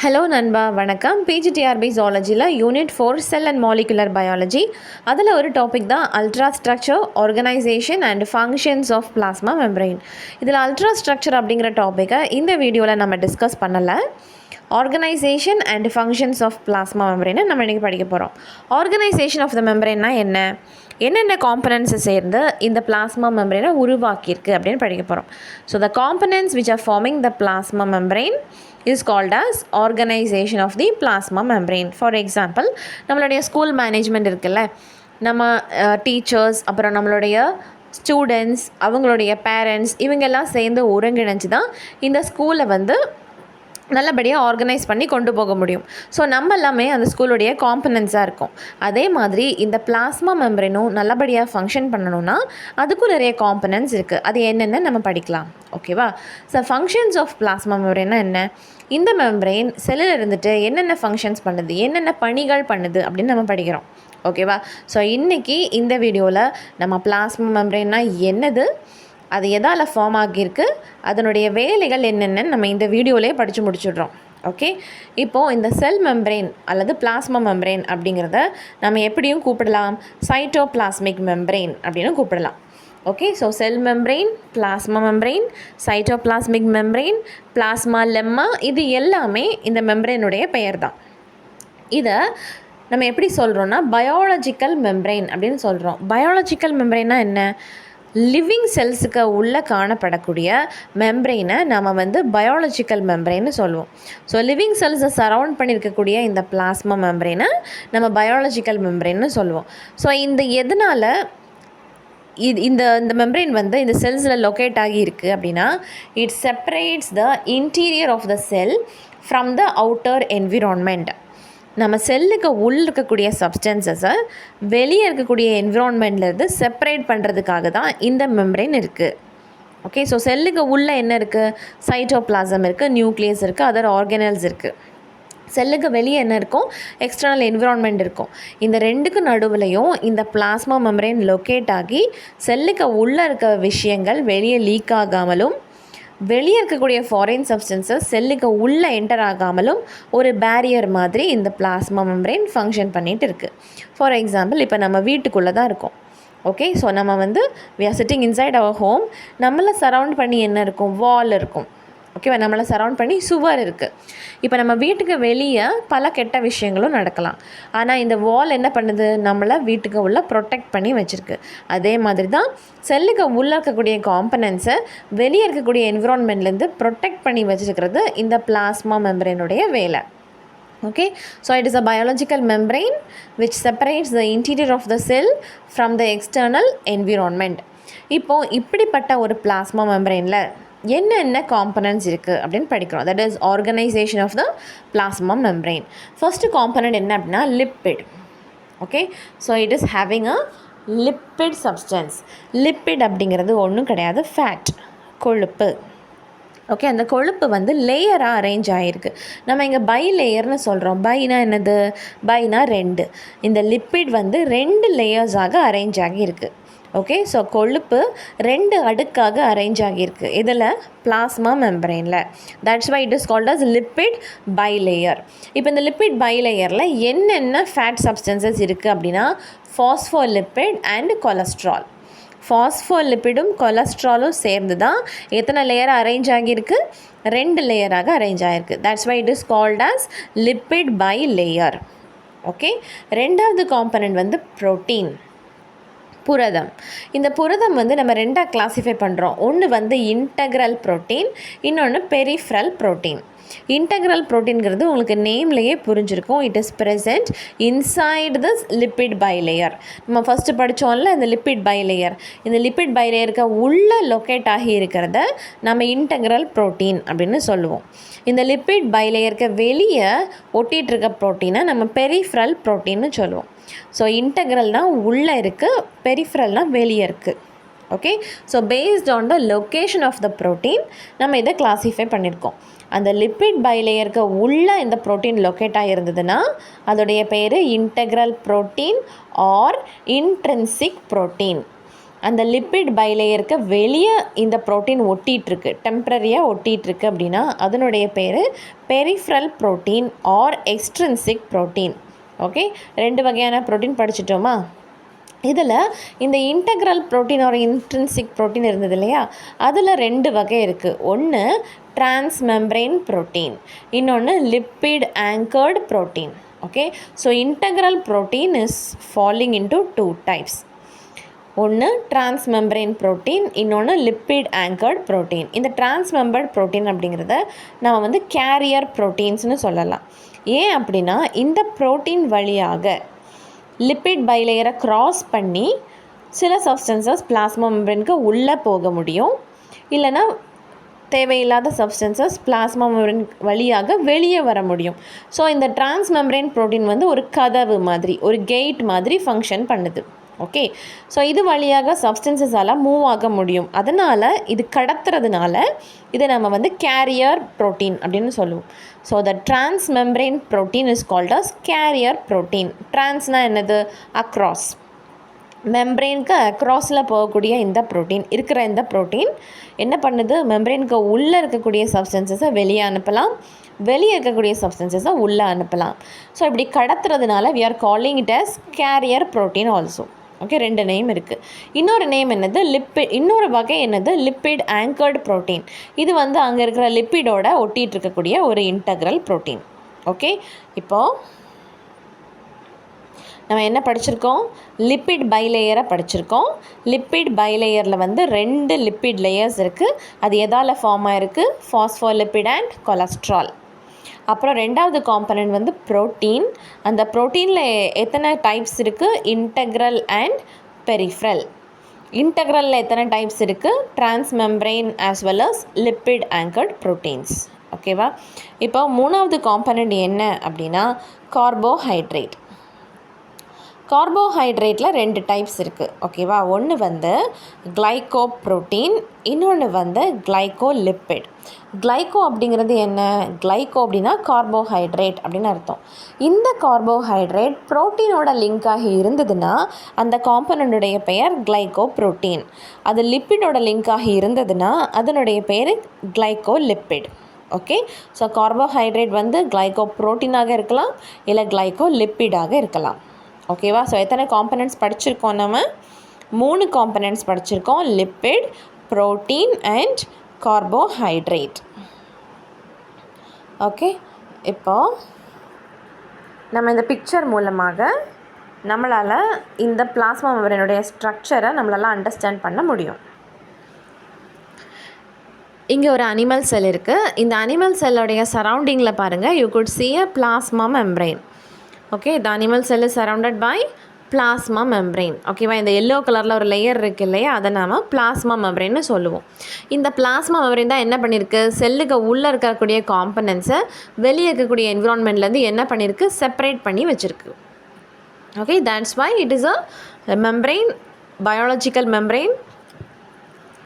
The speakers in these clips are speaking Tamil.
ஹலோ நண்பா, வணக்கம். பிஜிடிஆர்பி ஜூலஜியில் unit 4 cell and molecular biology. அதில் ஒரு டாபிக் தான் ultra structure, organisation and functions of plasma membrane. இதில் அல்ட்ரா ஸ்ட்ரக்சர் அப்படிங்கிற டாப்பிக்கை இந்த வீடியோவில் நம்ம டிஸ்கஸ் பண்ணலை. Organisation and functions of plasma மெம்பரைனை நம்ம இன்றைக்கி படிக்க போகிறோம். ஆர்கனைசேஷன் ஆஃப் த மெம்பரைன்னா என்னென்ன காம்பனன்ட்ஸை சேர்ந்து இந்த பிளாஸ்மா மெம்பரைனை உருவாக்கியிருக்கு அப்படின்னு படிக்க போகிறோம். So the components which are farming the plasma membrane is called as organization of the plasma membrane. For example, நம்மளுடைய ஸ்கூல் மேனேஜ்மெண்ட் இருக்குல்ல, நம்ம டீச்சர்ஸ், அப்புறம் நம்மளுடைய ஸ்டூடெண்ட்ஸ், அவங்களுடைய பேரண்ட்ஸ், இவங்கெல்லாம் சேர்ந்து ஒருங்கிணைஞ்சு தான் இந்த ஸ்கூலை நல்லபடியாக ஆர்கனைஸ் பண்ணி கொண்டு போக முடியும். ஸோ நம்ம எல்லாமே அந்த ஸ்கூலுடைய காம்பனன்ட்ஸாக இருக்கும். அதே மாதிரி இந்த பிளாஸ்மா மெம்பரைனும் நல்லபடியாக ஃபங்க்ஷன் பண்ணணும்னா அதுக்கும் நிறைய காம்பனன்ட்ஸ் இருக்குது. அது என்னென்னு நம்ம படிக்கலாம். ஓகேவா? ஸோ ஃபங்க்ஷன்ஸ் ஆஃப் பிளாஸ்மா மெம்பரைன்னா என்ன? இந்த மெம்பரைன் செல்லில் இருந்துட்டு என்னென்ன ஃபங்க்ஷன்ஸ் பண்ணுது, என்னென்ன பணிகள் பண்ணுது அப்படின்னு நம்ம படிக்கிறோம். ஓகேவா? ஸோ இன்றைக்கி இந்த வீடியோவில் நம்ம பிளாஸ்மா மெம்பரைன்னா என்னது, அது எதால் ஃபார்ம் ஆகியிருக்கு, அதனுடைய வேலைகள் என்னென்னு நம்ம இந்த வீடியோவிலே படித்து முடிச்சுடுறோம். ஓகே, இப்போது இந்த செல் மெம்பரைன் அல்லது பிளாஸ்மா மெம்பரைன் அப்படிங்கிறத நம்ம எப்படியும் கூப்பிடலாம், சைட்டோபிளாஸ்மிக் மெம்பரைன் அப்படின்னு கூப்பிடலாம். ஓகே, ஸோ செல் membrane, plasma membrane, cytoplasmic membrane, plasma lemma, இது எல்லாமே இந்த மெம்பரைனுடைய பெயர் தான். இதை நம்ம எப்படி சொல்கிறோன்னா பயாலஜிக்கல் மெம்பரைன் அப்படின்னு சொல்கிறோம். பயாலஜிக்கல் மெம்பரைன்னா என்ன? லிவிங் செல்ஸுக்கு உள்ளே காணப்படக்கூடிய மெம்பரைனை நம்ம பயாலஜிக்கல் மெம்பரைன்னு சொல்லுவோம். ஸோ லிவிங் செல்ஸை சரவுண்ட் பண்ணியிருக்கக்கூடிய இந்த பிளாஸ்மா மெம்பரைனை நம்ம பயாலஜிக்கல் மெம்பரைன்னு சொல்லுவோம். ஸோ எதனால் இந்த மெம்பரைன் இந்த செல்ஸில் லொக்கேட் ஆகி இருக்குது அப்படின்னா, it separates the interior of the cell from the outer environment. நம்ம செல்லுக்கு உள்ள இருக்கக்கூடிய சப்ஸ்டன்சஸை வெளியே இருக்கக்கூடிய என்விரான்மெண்ட்லேருந்து செப்பரேட் பண்ணுறதுக்காக தான் இந்த மெம்பரைன் இருக்குது. ஓகே, ஸோ செல்லுக்கு உள்ளே என்ன இருக்குது? சைட்டோபிளாசம் இருக்குது, நியூக்ளியஸ் இருக்குது, அதர் ஆர்கனல்ஸ் இருக்குது. செல்லுக்கு வெளியே என்ன இருக்கும்? எக்ஸ்டர்னல் என்விரான்மெண்ட் இருக்கும். இந்த ரெண்டுக்கு நடுவுலையும் இந்த பிளாஸ்மா மெம்பரைன் லொக்கேட் ஆகி செல்லுக்கு உள்ளே இருக்க விஷயங்கள் வெளியே லீக் ஆகாமலும், வெளியே இருக்கக்கூடிய ஃபாரின் சப்ஸ்டன்சஸ் செல்லுக்கு உள்ளே என்டர் ஆகாமலும் ஒரு பேரியர் மாதிரி இந்த பிளாஸ்மா மெம்பரைன் ஃபங்க்ஷன் பண்ணிகிட்டு இருக்குது. ஃபார் எக்ஸாம்பிள், இப்போ நம்ம வீட்டுக்குள்ளே தான் இருக்கோம். ஓகே, ஸோ நம்ம we are sitting inside our home. நம்மளை சரவுண்ட் பண்ணி என்ன இருக்கும்? வால் இருக்கும். ஓகேவா? நம்மளை சரவுண்ட் பண்ணி சுவர் இருக்குது. இப்போ நம்ம வீட்டுக்கு வெளியே பல கெட்ட விஷயங்களும் நடக்கலாம். ஆனால் இந்த வால் என்ன பண்ணுது? நம்மளை வீட்டுக்கு உள்ளே ப்ரொடெக்ட் பண்ணி வச்சுருக்கு. அதே மாதிரி தான் செல்லுக்கு உள்ளே இருக்கக்கூடிய காம்பனன்ட்ஸை வெளியே இருக்கக்கூடிய என்விரான்மெண்ட்லேருந்து ப்ரொடெக்ட் பண்ணி வச்சுருக்கிறது இந்த பிளாஸ்மா மெம்பரைனுடைய வேலை. Okay, so it is a biological membrane which separates the interior of the cell from the external environment. இப்படிப்பட்ட ஒரு பிளாஸ்மா மெம்பரைனில் என்னென்ன காம்பனன்ட்ஸ் இருக்குது அப்படின்னு படிக்கிறோம். That is organisation of the plasma membrane. First component என்ன அப்படின்னா lipid. Okay, so it is having a lipid substance. Lipid அப்படிங்கிறது ஒன்றும் கிடையாது, ஃபேட், கொழுப்பு. ஓகே, அந்த கொழுப்பு லேயராக அரேஞ்ச் ஆகிருக்கு. நம்ம இங்கே பை லேயர்னு சொல்கிறோம். பைனா என்னது? பைனா 2. இந்த லிப்பிட் 2 லேயர்ஸாக அரேஞ்ச் ஆகியிருக்கு. ஓகே, ஸோ கொழுப்பு 2 அடுக்காக அரேஞ்ச் ஆகியிருக்கு. இதில் பிளாஸ்மா மெம்பரைனில். That's why it is called as lipid bilayer. இப்போ இந்த லிப்பிட் பை லேயரில் என்னென்ன ஃபேட் சப்ஸ்டன்சஸ் இருக்குது அப்படின்னா, ஃபாஸ்ஃபோலிப்பிட் அண்ட் கொலஸ்ட்ரால். ஃபாஸ்ஃபோலிப்பிடும் கொலஸ்ட்ராலும் சேர்ந்து தான் எத்தனை லேயராக அரேஞ்ச் ஆகியிருக்கு? 2 லேயராக அரேஞ்ச் ஆகிருக்கு. That's why it is called as lipid bilayer. Okay, ரெண்டாவது காம்பனன்ட் புரோட்டீன், புரதம். இந்த புரதம் நம்ம 2ஆக கிளாஸிஃபை பண்ணுறோம். ஒன்று இன்டெக்ரல் புரோட்டீன், இன்னொன்று பெரிஃபரல் புரோட்டீன். இன்டெக்ரல் புரோட்டீன்கிறது உங்களுக்கு நேம்லேயே புரிஞ்சிருக்கும். It is present inside this lipid bilayer. நம்ம ஃபஸ்ட்டு படித்தோம்ல இந்த லிப்பிட் பை லேயர். இந்த லிப்பிட் பை லேயருக்கு உள்ளே லொக்கேட் ஆகி இருக்கிறத நம்ம இன்டெக்ரல் புரோட்டீன் அப்படின்னு சொல்லுவோம். இந்த லிப்பிட் பை லேயருக்கு வெளியே ஒட்டிகிட்டு இருக்க ப்ரோட்டீனை நம்ம பெரிஃபரல் புரோட்டீன்னு சொல்லுவோம். ஸோ இன்டெக்ரல்னால் உள்ளே இருக்குது, பெரிஃபரல்னால் வெளியே இருக்குது. Okay, so based on the location of the protein நம்ம இதை கிளாஸிஃபை பண்ணியிருக்கோம். அந்த லிப்பிட் பை லேயருக்கு உள்ளே இந்த ப்ரோட்டீன் லொக்கேட் ஆகிருந்ததுன்னா அதோடைய பேர் integral protein or intrinsic protein. அந்த லிப்பிட் பைலேயருக்கு வெளியே இந்த ப்ரோட்டீன் ஒட்டிகிட்ருக்கு, டெம்ப்ரரியாக ஒட்டிகிட்ருக்கு அப்படின்னா அதனுடைய பேர் peripheral protein or extrinsic protein. Okay, 2 வகையான ப்ரோட்டீன் படிச்சிட்டோமா? இதில் இந்த இன்டெக்ரல் ப்ரோட்டீன் ஒரு இன்ட்ரின்சிக் ப்ரோட்டீன் இருந்தது இல்லையா, அதில் 2 வகை இருக்குது. ஒன்று டிரான்ஸ்மெம்பரேன் ப்ரோட்டீன், இன்னொன்று lipid anchored protein. Okay, so integral protein is falling into 2 types. ஒன்று டிரான்ஸ்மெம்பரேன் ப்ரோட்டீன், இன்னொன்று லிப்பிட் ஆங்கர்டு ப்ரோட்டீன். இந்த டிரான்ஸ்மெம்பர்ட் ப்ரோட்டீன் அப்படிங்கிறத நம்ம வந்து கேரியர் ப்ரோட்டீன்ஸ்னு சொல்லலாம். ஏன் அப்படின்னா இந்த ப்ரோட்டீன் வழியாக லிப்பிட் பைலேயரை க்ராஸ் பண்ணி சில சப்ஸ்டன்சஸ் பிளாஸ்மா மெம்பரேனுக்கு உள்ளே போக முடியும், இல்லைனா தேவையில்லாத சப்ஸ்டன்சஸ் பிளாஸ்மா மெம்பரேன் வழியாக வெளியே வர முடியும். ஸோ இந்த டிரான்ஸ்மெம்பரேன் ப்ரோட்டீன் வந்து ஒரு கதவு மாதிரி, ஒரு கேட் மாதிரி ஃபங்க்ஷன் பண்ணுது. ஓகே, ஸோ இது வழியாக சப்ஸ்டன்சஸால் மூவ் ஆக முடியும். அதனால் இது கடத்துறதுனால இதை நம்ம வந்து கேரியர் ப்ரோட்டீன் அப்படின்னு சொல்லுவோம். So the transmembrane protein is called as carrier protein. டிரான்ஸ்னால் என்னது? அக்ராஸ். மெம்பரேனுக்கு அக்ராஸில் போகக்கூடிய இந்த ப்ரோட்டீன் என்ன பண்ணுது? மெம்பரேனுக்கு உள்ளே இருக்கக்கூடிய சப்ஸ்டன்சஸை வெளியே அனுப்பலாம், வெளியே இருக்கக்கூடிய சப்ஸ்டன்சஸை உள்ளே அனுப்பலாம். ஸோ இப்படி கடத்துறதுனால we are calling it as carrier protein also. Okay, 2 name இருக்குது. இன்னொரு நேம் என்னது? இன்னொரு வகை என்னது? Lipid anchored protein. இது வந்து அங்கே இருக்கிற லிப்பிடோட ஒட்டிகிட்டு இருக்கக்கூடிய ஒரு இன்டெக்ரல் ப்ரோட்டீன். ஓகே, இப்போது நம்ம என்ன படிச்சிருக்கோம்? லிப்பிட் பைலேயரை படிச்சிருக்கோம். லிப்பிட் பைலேயரில் வந்து 2 லிப்பிட் லேயர்ஸ் இருக்குது. அது எதால் ஃபார்ம் ஆகிருக்கு? ஃபாஸ்ஃபோலிப்பிட் அண்ட் கொலஸ்ட்ரால். அப்புறம் 2வது காம்பனண்ட் வந்து ப்ரோட்டீன். அந்த ப்ரோட்டீனில் எத்தனை டைப்ஸ் இருக்குது? Integral and பெரிஃப்ரல். இன்டெக்ரலில் எத்தனை டைப்ஸ் இருக்குது? Transmembrane as well as lipid anchored proteins. ஓகேவா? இப்போ 3வது காம்பனண்ட் என்ன அப்படின்னா கார்போஹைட்ரேட். கார்போஹைட்ரேட்டில் 2 டைப்ஸ் இருக்குது. ஓகேவா? ஒன்று வந்து கிளைகோ ப்ரோட்டீன், இன்னொன்று வந்து கிளைகோலிப்பிட். கிளைகோ அப்படிங்கிறது என்ன? கிளைகோ அப்படின்னா கார்போஹைட்ரேட் அப்படின்னு அர்த்தம். இந்த கார்போஹைட்ரேட் ப்ரோட்டீனோட லிங்க் ஆகி இருந்ததுன்னா அந்த காம்பனண்டுடைய பெயர் கிளைகோ ப்ரோட்டீன். அது லிப்பிடோட லிங்க் ஆகி இருந்ததுன்னா அதனுடைய பேர் கிளைகோலிப்பிட். ஓகே, ஸோ கார்போஹைட்ரேட் வந்து கிளைகோ ப்ரோட்டீனாக இருக்கலாம், இல்லை கிளைகோலிப்பிடாக இருக்கலாம். ஓகேவா? ஸோ எத்தனை காம்பனண்ட்ஸ் படிச்சிருக்கோம்? நம்ம 3 காம்பனண்ட்ஸ் படிச்சிருக்கோம். Lipid, protein and carbohydrate. Okay, இப்போது நம்ம இந்த பிக்சர் மூலமாக நம்மளால் இந்த பிளாஸ்மா மெம்பரேனுடைய ஸ்ட்ரக்சரை நம்மளால் அண்டர்ஸ்டாண்ட் பண்ண முடியும். இங்கே ஒரு அனிமல் செல் இருக்குது. இந்த அனிமல் செல்லுடைய சரௌண்டிங்கில் பாருங்கள், you good see a plasma membrane. Okay, the animal cell is surrounded by plasma membrane. ஓகேவா? இந்த எல்லோ கலரில் ஒரு லேயர் இருக்குது இல்லையா, அதை நாம் பிளாஸ்மா மெம்பரேன்னு சொல்லுவோம். இந்த பிளாஸ்மா மெம்பரேன் தான் என்ன பண்ணியிருக்கு? செல்லுக்கு உள்ளே இருக்கக்கூடிய காம்பனன்ட்ஸை வெளியே இருக்கக்கூடிய என்விரான்மெண்ட்லேருந்து என்ன பண்ணியிருக்கு? செப்பரேட் பண்ணி வச்சுருக்கு. Okay, that's why it is a membrane, biological membrane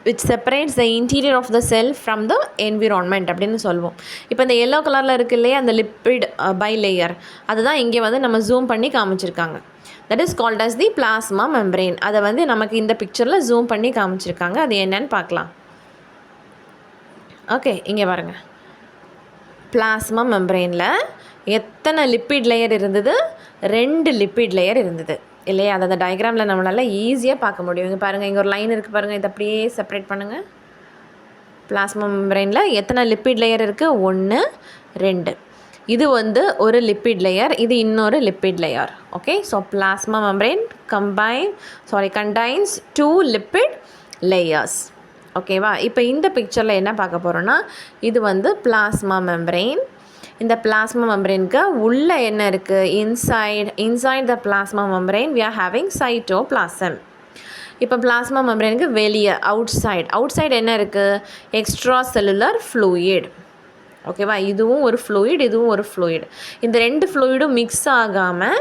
which separates the interior of the cell from the environment அப்படின்னு சொல்லுவோம். இப்போ இந்த எல்லோ கலரில் இருக்குது இல்லையா அந்த லிப்பிட் பைலேயர், அதுதான் இங்கே வந்து நம்ம ஜூம் பண்ணி காமிச்சிருக்காங்க. That is called as the plasma membrane. அதை வந்து நமக்கு இந்த பிக்சரில் ஜூம் பண்ணி காமிச்சிருக்காங்க. அது என்னன்னு பார்க்கலாம். ஓகே, இங்கே பாருங்கள். பிளாஸ்மா மெம்பரேனில் எத்தனை லிப்பிட் லேயர் இருந்தது? 2 லிப்பிட் லேயர் இருந்தது இல்லையா? அதை அந்த டயக்ராமில் நம்மளால் ஈஸியாக பார்க்க முடியும். இங்கே பாருங்கள், இங்கே ஒரு லைன் இருக்குது பாருங்கள், இதை அப்படியே செப்பரேட் பண்ணுங்கள். பிளாஸ்மா மெம்பரேனில் எத்தனை லிப்பிட் லேயர் இருக்குது? 1, 2. இது வந்து ஒரு லிப்பிட் லேயர், இது இன்னொரு lipid layer. Okay, so plasma membrane contains 2 lipid layers. ஓகேவா? இப்போ இந்த பிக்சரில் என்ன பார்க்க போகிறோன்னா, இது வந்து பிளாஸ்மா மெம்பரேன். இந்த பிளாஸ்மா மெம்பரேனுக்கு உள்ளே என்ன இருக்குது? Inside the plasma membrane we are having cytoplasm. இப்போ பிளாஸ்மா மெம்பரேனுக்கு வெளியே அவுட் சைடு என்ன இருக்குது? Extra cellular fluid. ஓகேவா, இதுவும் ஒரு ஃப்ளூயிட், இதுவும் ஒரு ஃப்ளூயிட். இந்த ரெண்டு ஃப்ளூயிடும் மிக்ஸ் ஆகாமல்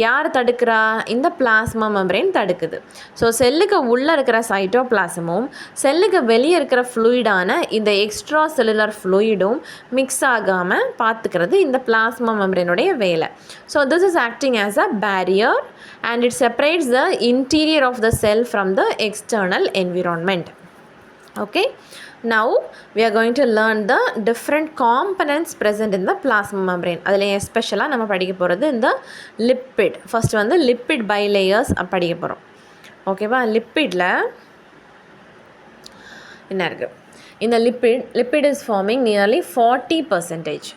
யார் தடுக்கிறா? இந்த பிளாஸ்மா மெம்பரேன் தடுக்குது. ஸோ செல்லுக்கு உள்ளே இருக்கிற சைட்டோபிளாசமும் செல்லுக்கு வெளியே இருக்கிற ஃப்ளூயிடான இந்த எக்ஸ்ட்ரா செல்லுலர் ஃப்ளூயிடும் மிக்ஸ் ஆகாமல் பார்த்துக்கிறது இந்த பிளாஸ்மா மெம்பரேனுடைய வேலை. So this is acting as a barrier and it separates the interior of the cell from the external environment. Okay, now we are going to learn the different components present in the plasma membrane. அதில் எஸ்பெஷலாக நம்ம படிக்க போகிறது இந்த லிப்பிட். ஃபர்ஸ்ட் வந்து லிப்பிட் பைலேயர்ஸ் படிக்க போகிறோம். ஓகேவா, லிப்பிடில் என்ன இருக்குது? இந்த lipid is forming nearly 40%.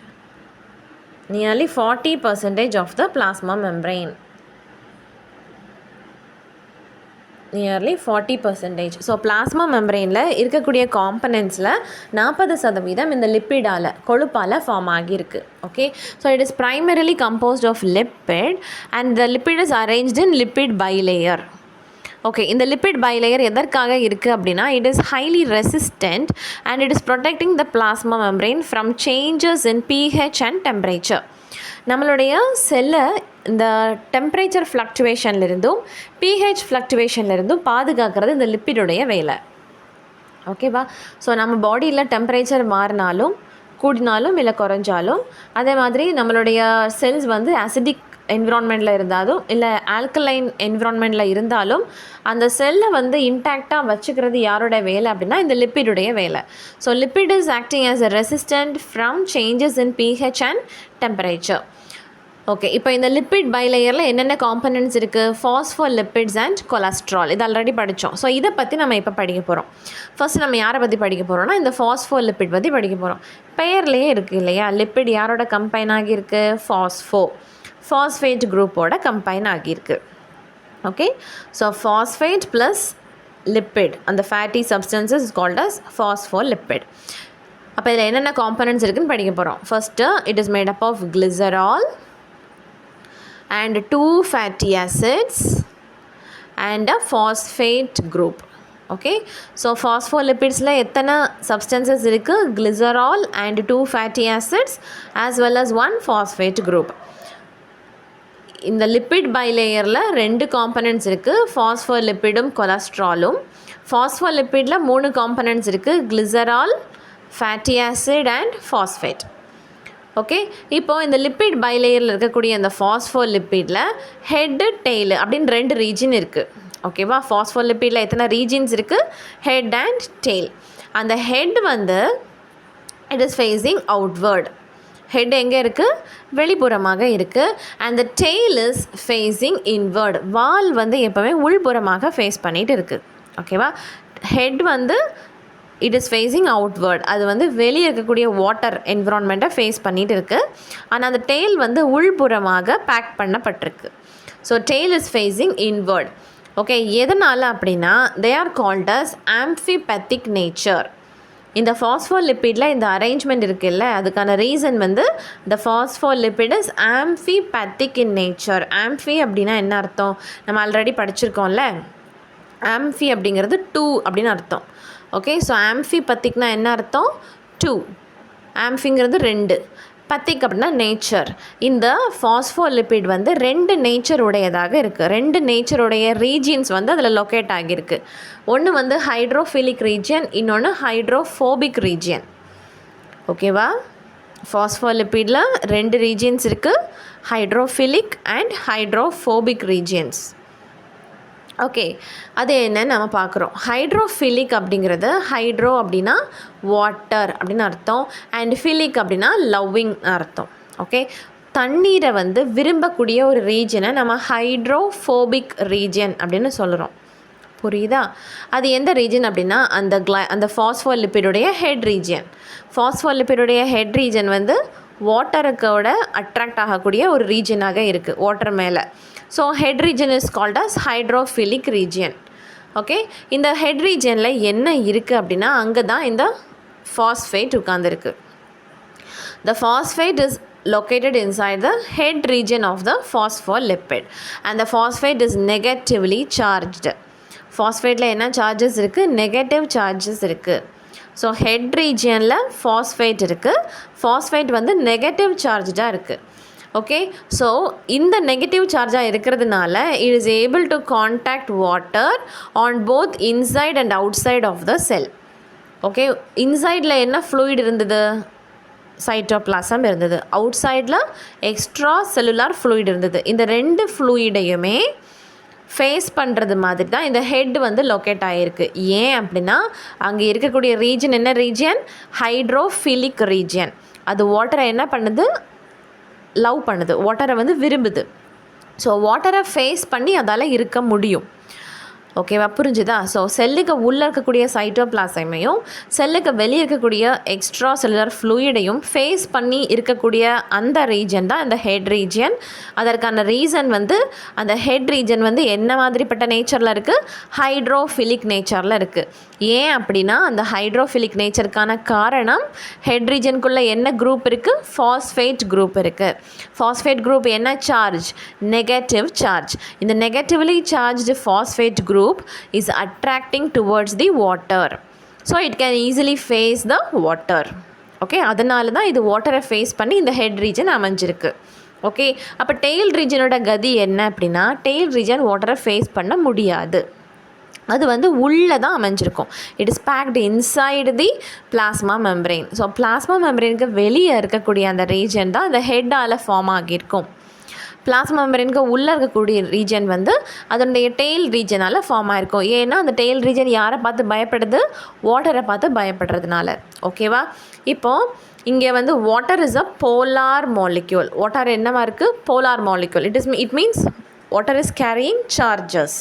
Nearly 40% of the plasma membrane. Nearly 40%. So plasma மெம்பரெயினில் இருக்கக்கூடிய காம்பனன்ட்ஸில் 40% இந்த லிப்பிடால் கொழுப்பால் ஃபார்ம் ஆகியிருக்கு. Okay, so it is primarily composed of lipid and the lipid is arranged in lipid bilayer. Okay, இந்த லிப்பிட் பைலேயர் எதற்காக இருக்குது அப்படின்னா, it is highly resistant and it is protecting the plasma membrane from changes in pH and temperature. நம்மளுடைய செல்லை இந்த டெம்பரேச்சர் ஃப்ளக்சுவேஷன்லேருந்தும் pH ஃப்ளக்சுவேஷன்லேருந்தும் பாதுகாக்கிறது இந்த லிப்பிடுடைய வேலை. ஓகேவா, ஸோ நம்ம பாடியில் டெம்பரேச்சர் மாறினாலும் கூடினாலும் இல்லை குறைஞ்சாலும், அதே மாதிரி நம்மளுடைய செல்ஸ் வந்து அசிடிக் என்விரான்மெண்ட்டில் இருந்தாலும் இல்லை ஆல்கலைன் என்விரான்மெண்ட்டில் இருந்தாலும் அந்த செல்லை வந்து இன்டாக்டாக வச்சுக்கிறது யாரோட வேலை அப்படின்னா இந்த லிப்பிடுடைய வேலை. So lipid is acting as a resistant from changes in pH and temperature. Okay, இப்போ இந்த லிப்பிட் பைலேயரில் என்னென்ன காம்பனன்ட்ஸ் இருக்குது? ஃபாஸ்ஃபோலிப்பிட்ஸ் அண்ட் கொலஸ்ட்ரால். இது ஆல்ரெடி படித்தோம். ஸோ இதை பற்றி நம்ம இப்போ படிக்க போகிறோம். ஃபர்ஸ்ட் நம்ம யாரை பற்றி படிக்க போகிறோம்னா இந்த ஃபாஸ்ஃபோலிப்பிட் பற்றி படிக்க போகிறோம். பெயர்லேயே இருக்குது இல்லையா, லிப்பிட் யாரோட கம்பைன் ஆகியிருக்கு? ஃபாஸ்ஃபேட் குரூப்போட கம்பைன் ஆகியிருக்கு. Okay, so phosphate plus lipid, அந்த fatty substances is called as phospholipid. அப்போ இதில் என்னென்ன காம்பனன்ட்ஸ் இருக்குதுன்னு படிக்க போகிறோம். First it is made up of glycerol and 2 fatty acids and a phosphate group. Okay, so phospholipidsல எத்தனை substances இருக்கு? glycerol and 2 fatty acids as well as 1 phosphate group. இந்த லிப்பிட் பைலேயரில் 2 காம்பனன்ட்ஸ் இருக்குது, ஃபாஸ்ஃபோலிப்பிடும் கொலஸ்ட்ராலும். ஃபாஸ்ஃபோலிப்பிடில் 3 காம்பனன்ட்ஸ் இருக்குது, glycerol, fatty acid and phosphate. Okay, இப்போது இந்த லிப்பிட் பைலேயரில் இருக்கக்கூடிய அந்த ஃபாஸ்ஃபோலிப்பிடில் ஹெட்டு டெய்லு அப்படின்னு 2 ரீஜன் இருக்குது. ஓகேவா, ஃபாஸ்ஃபோலிப்பிடில் எத்தனை ரீஜன்ஸ் இருக்குது? Head and tail. அந்த ஹெட் வந்து it is facing outward. Head எங்கே இருக்குது? வெளிப்புறமாக இருக்குது. And the tail is facing inward. வால் வந்து எப்போவுமே உள்புறமாக ஃபேஸ் பண்ணிகிட்டு இருக்குது. ஓகேவா, ஹெட் வந்து இட் இஸ் ஃபேஸிங் அவுட்வேர்ட். அது வந்து வெளியே இருக்கக்கூடிய வாட்டர் என்விரான்மெண்ட்டை ஃபேஸ் பண்ணிகிட்டு இருக்குது. ஆனால் அந்த டெய்ல் வந்து உள்புறமாக பேக் பண்ணப்பட்டிருக்கு. So tail is facing inward. Okay, எதனால் அப்படின்னா they are called as amphipathic nature. இந்த ஃபாஸ்ஃபோலிப்பிடில் இந்த அரேஞ்ச்மெண்ட் இருக்குல்ல, அதுக்கான ரீசன் வந்து the phospholipid is amphipathic in nature. Amphi அப்படின்னா என்ன அர்த்தம்? நம்ம ஆல்ரெடி படிச்சிருக்கோம்ல, ஆம்ஃபி அப்படிங்கிறது 2 அப்படின்னு அர்த்தம். ஓகே, ஸோ ஆம்ஃபிபத்திக்னா என்ன அர்த்தம்? 2. ஆம்ஃபிங்கிறது 2, பத்திக் அப்படின்னா நேச்சர். இந்த ஃபாஸ்ஃபோலிப்பிட் வந்து 2 நேச்சர் உடையதாக இருக்குது. 2 நேச்சருடைய ரீஜியன்ஸ் வந்து அதில் லொக்கேட் ஆகியிருக்கு. ஒன்று வந்து ஹைட்ரோஃபிலிக் ரீஜியன், இன்னொன்று ஹைட்ரோஃபோபிக் ரீஜியன். ஓகேவா, ஃபாஸ்ஃபோலிப்பிடில் 2 ரீஜியன்ஸ் இருக்குது, hydrophilic and hydrophobic regions. Okay, அது என்னன்னு நம்ம பார்க்குறோம். ஹைட்ரோஃபிலிக் அப்படிங்கிறது, ஹைட்ரோ அப்படின்னா வாட்டர் அப்படின்னு அர்த்தம், அண்ட் ஃபிலிக் அப்படின்னா லவ்விங் அர்த்தம். ஓகே, தண்ணீரை வந்து விரும்பக்கூடிய ஒரு ரீஜனை நம்ம ஹைட்ரோஃபோபிக் ரீஜன் அப்படின்னு சொல்கிறோம். புரியுதா? அது எந்த ரீஜன் அப்படின்னா அந்த ஃபாஸ்ஃபோலிப்பிடுடைய ஹெட் ரீஜன். ஃபாஸ்ஃபோலிப்பிடுடைய ஹெட் ரீஜன் வந்து வாட்டருக்கோட அட்ராக்ட் ஆகக்கூடிய ஒரு ரீஜனாக இருக்குது, வாட்டர் மேலே. So head region is called as hydrophilic region. Okay, இந்த ஹெட் ரீஜனில் என்ன இருக்குது அப்படின்னா அங்கே தான் இந்த ஃபாஸ்ஃபேட் உட்காந்துருக்கு. The phosphate is located inside the head region of the phospholipid and the phosphate is negatively charged. Phosphateல என்ன சார்ஜஸ் இருக்குது? நெகட்டிவ் சார்ஜஸ் இருக்குது. ஸோ ஹெட் ரீஜியனில் ஃபாஸ்ஃபேட் இருக்குது. ஃபாஸ்ஃபேட் வந்து நெகட்டிவ் சார்ஜாக இருக்குது. ஓகே, ஸோ இந்த நெகட்டிவ் சார்ஜாக இருக்கிறதுனால it is able to contact water on both inside and outside of the cell. Okay, இன்சைடில் என்ன ஃப்ளூயிட் இருந்தது? சைட்டோபிளாசம் இருந்தது. அவுட் சைடில் எக்ஸ்ட்ரா செல்லுலார் ஃப்ளூயிட் இருந்தது. இந்த ரெண்டு ஃப்ளூயிடையுமே ஃபேஸ் பண்ணுறது மாதிரி தான் இந்த ஹெட் வந்து லொக்கேட் ஆகிருக்கு. ஏன் அப்படின்னா அங்கே இருக்கக்கூடிய ரீஜன் என்ன ரீஜன்? Hydrophilic region. அது வாட்டரை என்ன பண்ணுது? லவ் பண்ணுது, வாட்டரை வந்து விரும்புது. ஸோ வாட்டரை ஃபேஸ் பண்ணி அதால் இருக்க முடியும். ஓகேவா, புரிஞ்சுதா? ஸோ செல்லுக்கு உள்ளே இருக்கக்கூடிய சைட்டோபிளாசமையும் செல்லுக்கு வெளியே இருக்கக்கூடிய எக்ஸ்ட்ரா செல்லுலர் ஃப்ளூயிடையும் ஃபேஸ் பண்ணி இருக்கக்கூடிய அந்த ரீஜன் தான் இந்த ஹெட் ரீஜன். அதற்கான ரீசன் வந்து அந்த ஹெட் ரீஜன் வந்து என்ன மாதிரிப்பட்ட நேச்சரில் இருக்குது? ஹைட்ரோஃபிலிக் நேச்சரில் இருக்குது. ஏன் அப்படின்னா அந்த ஹைட்ரோஃபிலிக் நேச்சருக்கான காரணம் ஹெட் ரீஜனுக்குள்ளே என்ன குரூப் இருக்குது? ஃபாஸ்ஃபேட் குரூப் இருக்குது. ஃபாஸ்ஃபேட் குரூப் என்ன சார்ஜ்? Negative charge. இந்த negatively charged phosphate group is attracting towards the water, so it can easily face the water. Okay, அதனால தான் இது வாட்டரை ஃபேஸ் பண்ணி இந்த ஹெட் ரீஜன் அமைஞ்சிருக்கு. ஓகே, அப்போ டெயில் ரீஜனோட கதி என்ன அப்படின்னா டெயில் ரீஜன் வாட்டரை ஃபேஸ் பண்ண முடியாது. அது வந்து உள்ளே தான் அமைஞ்சிருக்கும். It is packed inside the plasma membrane. So plasma மெம்பரெயினுக்கு வெளியே இருக்கக்கூடிய அந்த ரீஜன் தான் அந்த ஹெட்டால் ஃபார்ம் ஆகியிருக்கும். பிளாஸ்மா மெம்பரேனுக்கு உள்ளே இருக்கக்கூடிய ரீஜன் வந்து அதனுடைய டெயில் ரீஜனால் ஃபார்ம் ஆகிருக்கும். ஏன்னா அந்த டெயில் ரீஜன் யாரை பார்த்து பயப்படுது? வாட்டரை பார்த்து பயப்படுறதுனால. ஓகேவா, இப்போது இங்கே வந்து water is a polar molecule. Water என்னவா இருக்குது? Polar molecule. It means water is carrying charges.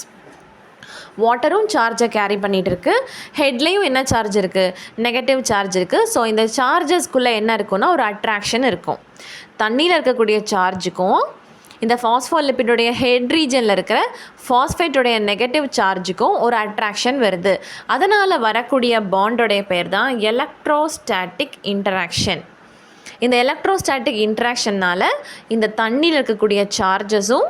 வாட்டரும் சார்ஜை கேரி பண்ணிகிட்டு இருக்குது. ஹெட்லேயும் என்ன சார்ஜ் இருக்குது? நெகட்டிவ் சார்ஜ் இருக்குது. ஸோ இந்த சார்ஜஸ்க்குள்ளே என்ன இருக்குன்னா ஒரு அட்ராக்ஷன் இருக்கும். தண்ணியில் இருக்கக்கூடிய சார்ஜுக்கும் இந்த ஃபாஸ்ஃபோலிப்பிடுடைய ஹெட் ரீஜனில் இருக்கிற ஃபாஸ்ஃபேட்டுடைய நெகட்டிவ் சார்ஜுக்கும் ஒரு அட்ராக்ஷன் வருது. அதனால் வரக்கூடிய பாண்டோடைய பேர் தான் எலக்ட்ரோஸ்டாட்டிக் இன்டராக்ஷன். இந்த எலக்ட்ரோஸ்டாட்டிக் இன்டராக்ஷன்னால் இந்த தண்ணியில் இருக்கக்கூடிய சார்ஜஸும்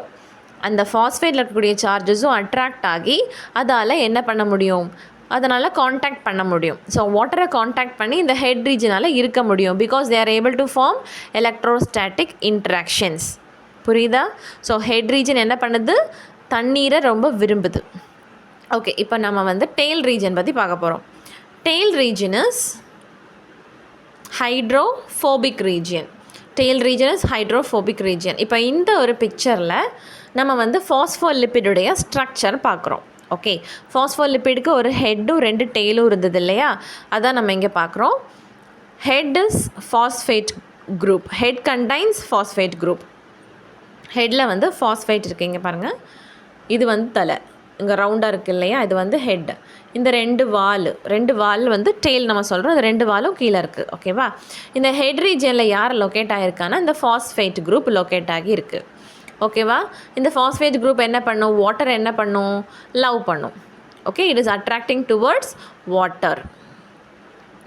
அந்த ஃபாஸ்ஃபேட்டில் இருக்கக்கூடிய சார்ஜஸும் அட்ராக்ட் ஆகி அதால் என்ன பண்ண முடியும்? அதனால் காண்டாக்ட் பண்ண முடியும். ஸோ வாட்டரை காண்டாக்ட் பண்ணி இந்த ஹெட் ரீஜனால் இருக்க முடியும். Because they are able to form electrostatic interactions. புரியுதா? ஸோ ஹெட் ரீஜன் என்ன பண்ணுது? தண்ணீரை ரொம்ப விரும்புது. ஓகே, இப்போ நம்ம வந்து டெயில் ரீஜன் பற்றி பார்க்க போகிறோம். Tail region is hydrophobic region. Tail region is hydrophobic region. இப்போ இந்த ஒரு பிக்சரில் நம்ம வந்து ஃபாஸ்ஃபோலிப்பிடுடைய ஸ்ட்ரக்சர் பார்க்குறோம். ஓகே, ஃபாஸ்ஃபோலிப்பிடுக்கு ஒரு ஹெட்டும் 2 டெயிலும் இருந்தது இல்லையா? அதான் நம்ம இங்கே பார்க்குறோம். Head is phosphate group. Head contains phosphate group. ஹெட்டில் வந்து ஃபாஸ்ஃபேட் இருக்குது. இங்கே பாருங்கள், இது வந்து தலை, இங்கே ரவுண்டாக இருக்குது இல்லையா? இது வந்து ஹெட். இந்த 2 வால் வந்து டெயில் நம்ம சொல்கிறோம். இந்த 2 வாலும் கீழே இருக்குது. ஓகேவா? இந்த ஹெட் ரீஜனில் யார் லொக்கேட் ஆகிருக்கான்னா இந்த ஃபாஸ்ஃபேட் குரூப் லொக்கேட் ஆகி இருக்குது. ஓகேவா? இந்த ஃபாஸ்ஃபேட் குரூப் என்ன பண்ணும்? வாட்டர் என்ன பண்ணும்? லவ் பண்ணும். Okay, it is attracting towards water.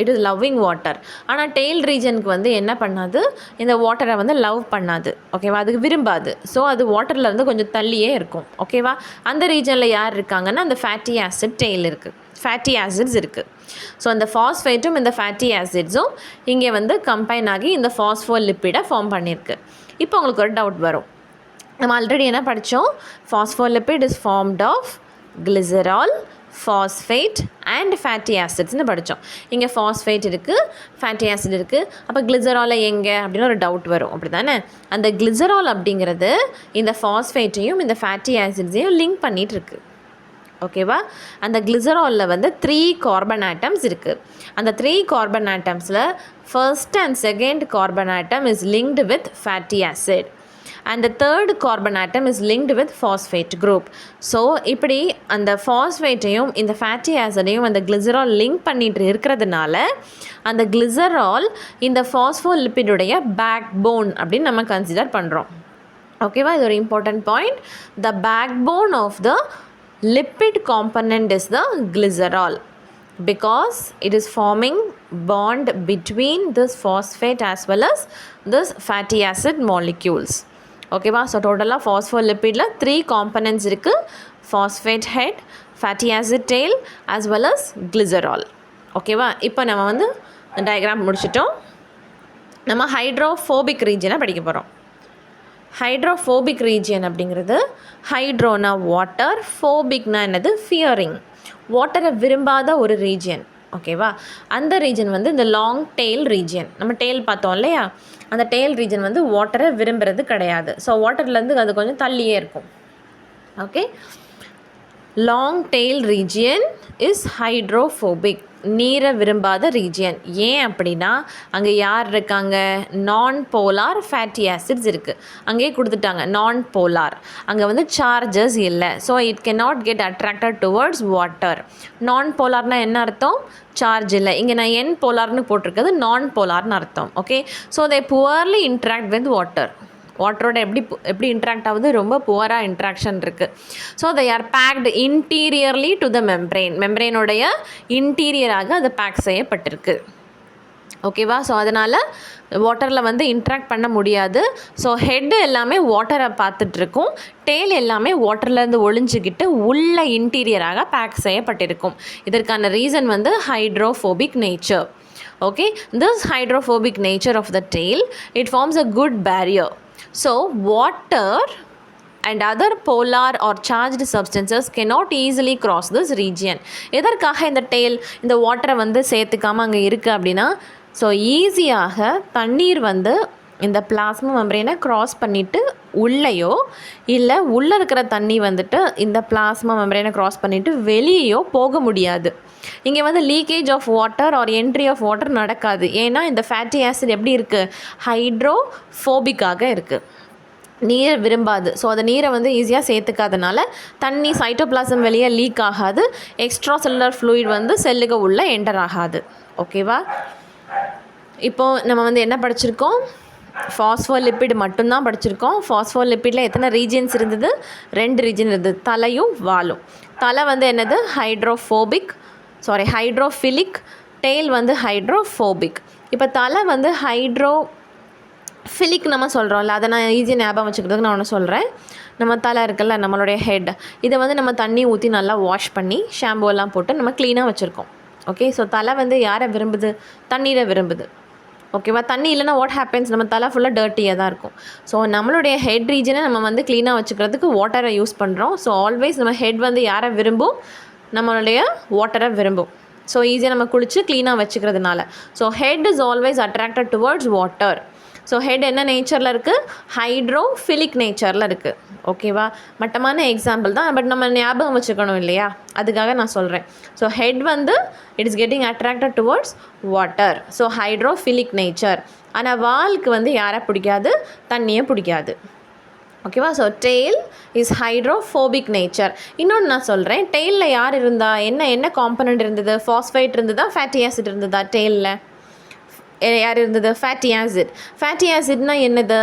It is loving water. ஆனால் டெயில் ரீஜனுக்கு வந்து என்ன பண்ணாது? இந்த வாட்டரை வந்து லவ் பண்ணாது. ஓகேவா? அதுக்கு விரும்பாது. ஸோ அது வாட்டரில் வந்து கொஞ்சம் தள்ளியே இருக்கும். ஓகேவா? அந்த ரீஜனில் யார் இருக்காங்கன்னா அந்த ஃபேட்டி ஆசிட் டெயில் இருக்குது, ஃபேட்டி ஆசிட்ஸ் இருக்குது. ஸோ அந்த ஃபாஸ்ஃபேட்டும் இந்த ஃபேட்டி ஆசிட்ஸும் இங்கே வந்து கம்பைன் ஆகி இந்த ஃபாஸ்ஃபோலிப்பிடை ஃபார்ம் பண்ணியிருக்கு. இப்போ உங்களுக்கு ஒரு டவுட் வரும். நம்ம ஆல்ரெடி என்ன படித்தோம்? Phospholipid is formed of glycerol, phosphate and fatty ஆசிட்ஸ்னு படித்தோம். இங்கே ஃபாஸ்ஃபேட் இருக்குது, ஃபேட்டி ஆசிட் இருக்குது. அப்போ கிளிசரால் எங்கே அப்படின்னு ஒரு டவுட் வரும். அப்படி தானே? அந்த கிளிசரால் அப்படிங்கிறது இந்த ஃபாஸ்ஃபேட்டையும் இந்த ஃபேட்டி ஆசிட்ஸையும் லிங்க் பண்ணிகிட்டு இருக்கு. ஓகேவா? அந்த கிளிசராலில் வந்து 3 கார்பன் ஆட்டம்ஸ் இருக்குது. அந்த 3 கார்பன் ஆட்டம்ஸில் first and second carbon atom is linked with fatty acid. and the third carbon atom is linked with phosphate group. So இப்படி அந்த ஃபாஸ்ஃபேட்டையும் இந்த ஃபேட்டி ஆசிடையும் அந்த கிளிசரால் லிங்க் பண்ணிட்டு இருக்கிறதுனால அந்த கிளிசரால் இந்த ஃபாஸ்ஃபோலிப்பிடுடைய பேக் போன் அப்படின்னு நம்ம கன்சிடர் பண்ணுறோம். ஓகேவா? இது ஒரு important point. The backbone of the lipid component is the glycerol because it is forming bond between this phosphate as well as this fatty acid molecules. ஓகேவா? ஸோ டோட்டலாக ஃபாஸ்ஃபோலிப்பிடில் 3 காம்பனன்ட்ஸ் இருக்குது. Phosphate head, fatty acid tail as well as glycerol. ஓகேவா? இப்போ நம்ம வந்து டயக்ராம் முடிச்சிட்டோம். நம்ம ஹைட்ரோஃபோபிக் ரீஜனை படிக்க போகிறோம். ஹைட்ரோஃபோபிக் ரீஜியன் அப்படிங்கிறது ஹைட்ரோனா வாட்டர், ஃபோபிக்னா என்னது ஃபியரிங், வாட்டரை விரும்பாத ஒரு ரீஜியன். ஓகேவா? அந்த ரீஜன் வந்து இந்த லாங் டெயில் ரீஜியன். நம்ம டெயில் பார்த்தோம் இல்லையா, அந்த டெயில் ரீஜன் வந்து வாட்டரை விரும்புறது கிடையாது. ஸோ வாட்டர்லேருந்து அது கொஞ்சம் தள்ளியே இருக்கும். Okay, long tail region is hydrophobic, நீரை விரும்பாத ரீஜியன். ஏன் அப்படின்னா அங்கே யார் இருக்காங்க? நான் போலார் ஃபேட்டி ஆசிட்ஸ் இருக்குது. அங்கேயே கொடுத்துட்டாங்க நான் போலார். அங்கே வந்து சார்ஜஸ் இல்லை. So it can not get attracted towards water. நான் போலார்னால் என்ன அர்த்தம்? சார்ஜ் இல்லை. இங்கே நான் என் போலார்னு போட்டிருக்கிறது நான் போலார்னு அர்த்தம். Okay, so they poorly interact with water. வாட்டரோட எப்படி இன்ட்ராக்ட் ஆகுது? ரொம்ப புவராக இன்ட்ராக்ஷன் இருக்குது. So they are packed interiorly to the membrane. மெம்ப்ரெயினுடைய இன்டீரியராக அது பேக் செய்யப்பட்டிருக்கு. ஓகேவா? ஸோ அதனால் வாட்டரில் வந்து இன்ட்ராக்ட் பண்ண முடியாது. ஸோ ஹெட் எல்லாமே வாட்டரை பார்த்துட்ருக்கும், டெய்ல் எல்லாமே வாட்டர்லேருந்து ஒளிஞ்சிக்கிட்டு உள்ள இன்டீரியராக பேக் செய்யப்பட்டிருக்கும். இதற்கான ரீசன் வந்து hydrophobic nature. Okay, this hydrophobic nature of the tail, it forms a good barrier. So water and other polar or charged substances cannot easily cross this region. எதற்காக இந்த டெயில் இந்த வாட்டரை வந்து சேர்த்துக்காமல் அங்கே இருக்குது அப்படின்னா, ஸோ ஈஸியாக தண்ணீர் வந்து இந்த பிளாஸ்மா மெம்பரேனை க்ராஸ் பண்ணிவிட்டு உள்ளேயோ இல்லை உள்ளே இருக்கிற தண்ணி வந்துட்டு இந்த பிளாஸ்மா மெம்பரேனை க்ராஸ் பண்ணிவிட்டு வெளியேயோ போக முடியாது. இங்கே வந்து leakage of water or entry of water நடக்காது. ஏன்னா இந்த ஃபேட்டி ஆசிட் எப்படி இருக்குது? ஹைட்ரோஃபோபிக்காக இருக்குது, நீரை விரும்பாது. ஸோ அந்த நீரை வந்து ஈஸியாக சேர்த்துக்காதனால தண்ணி சைட்டோபிளாசம் வெளியே லீக் ஆகாது, எக்ஸ்ட்ரா செல்லுலர் ஃப்ளூயிட் வந்து செல்லுக்கு உள்ளே என்டர் ஆகாது. ஓகேவா? இப்போது நம்ம வந்து என்ன படிச்சிருக்கோம்? ஃபாஸ்ஃபோலிப்பிட் மட்டும்தான் படிச்சிருக்கோம். ஃபாஸ்ஃபோலிப்பிடில் எத்தனை ரீஜியன்ஸ் இருந்தது? 2 ரீஜன் இருந்தது, தலையும் வாலும். தலை வந்து என்னது? ஹைட்ரோஃபிலிக். டெயில் வந்து ஹைட்ரோஃபோபிக். இப்போ தலை வந்து ஹைட்ரோஃபிலிக் நம்ம சொல்கிறோம்ல, அதை நான் ஈஸியாக ஞாபகம் வச்சுக்கிறதுக்கு நான் ஒன்று சொல்கிறேன். நம்ம தலை இருக்குல்ல, நம்மளுடைய ஹெட், இதை வந்து நம்ம தண்ணி ஊற்றி நல்லா வாஷ் பண்ணி ஷாம்புவெல்லாம் போட்டு நம்ம க்ளீனாக வச்சுருக்கோம். ஓகே, ஸோ தலை வந்து யாரை விரும்புது? தண்ணீரை விரும்புது. ஓகேவா? தண்ணி இல்லைனா வாட் ஹேப்பன்ஸ்? நம்ம தலை ஃபுல்லாக டர்ட்டியாக தான் இருக்கும். ஸோ நம்மளுடைய ஹெட் ரீஜனை நம்ம வந்து க்ளீனாக வச்சுக்கிறதுக்கு வாட்டரை யூஸ் பண்ணுறோம். ஸோ ஆல்வேஸ் நம்ம ஹெட் வந்து யாரை விரும்பும்? நம்மளுடைய வாட்டரை விரும்பும். ஸோ ஈஸியாக நம்ம குளித்து க்ளீனாக வச்சுக்கிறதுனால. So head is always attracted towards water. So head என்ன நேச்சரில் இருக்குது? ஹைட்ரோஃபிலிக் நேச்சரில் இருக்குது. ஓகேவா? மட்டமான எக்ஸாம்பிள் தான், பட் நம்ம ஞாபகம் வச்சுக்கணும் இல்லையா, அதுக்காக நான் சொல்கிறேன். ஸோ ஹெட் வந்து it is getting attracted towards water. So hydrophilic nature. ஆனால் வாலுக்கு வந்து யாரை பிடிக்காது? தண்ணியை பிடிக்காது. ஓகேவா? So tail is hydrophobic nature. இன்னொன்று நான் சொல்கிறேன், டெயிலில் யார் இருந்தா? என்ன காம்பனண்ட் இருந்தது? ஃபாஸ்ஃபேட் இருந்ததா, ஃபேட்டி ஆசிட் இருந்ததா? டெயிலில் யார் இருந்தது? Fatty acid. ஃபேட்டி ஆசிட்னா என்னது?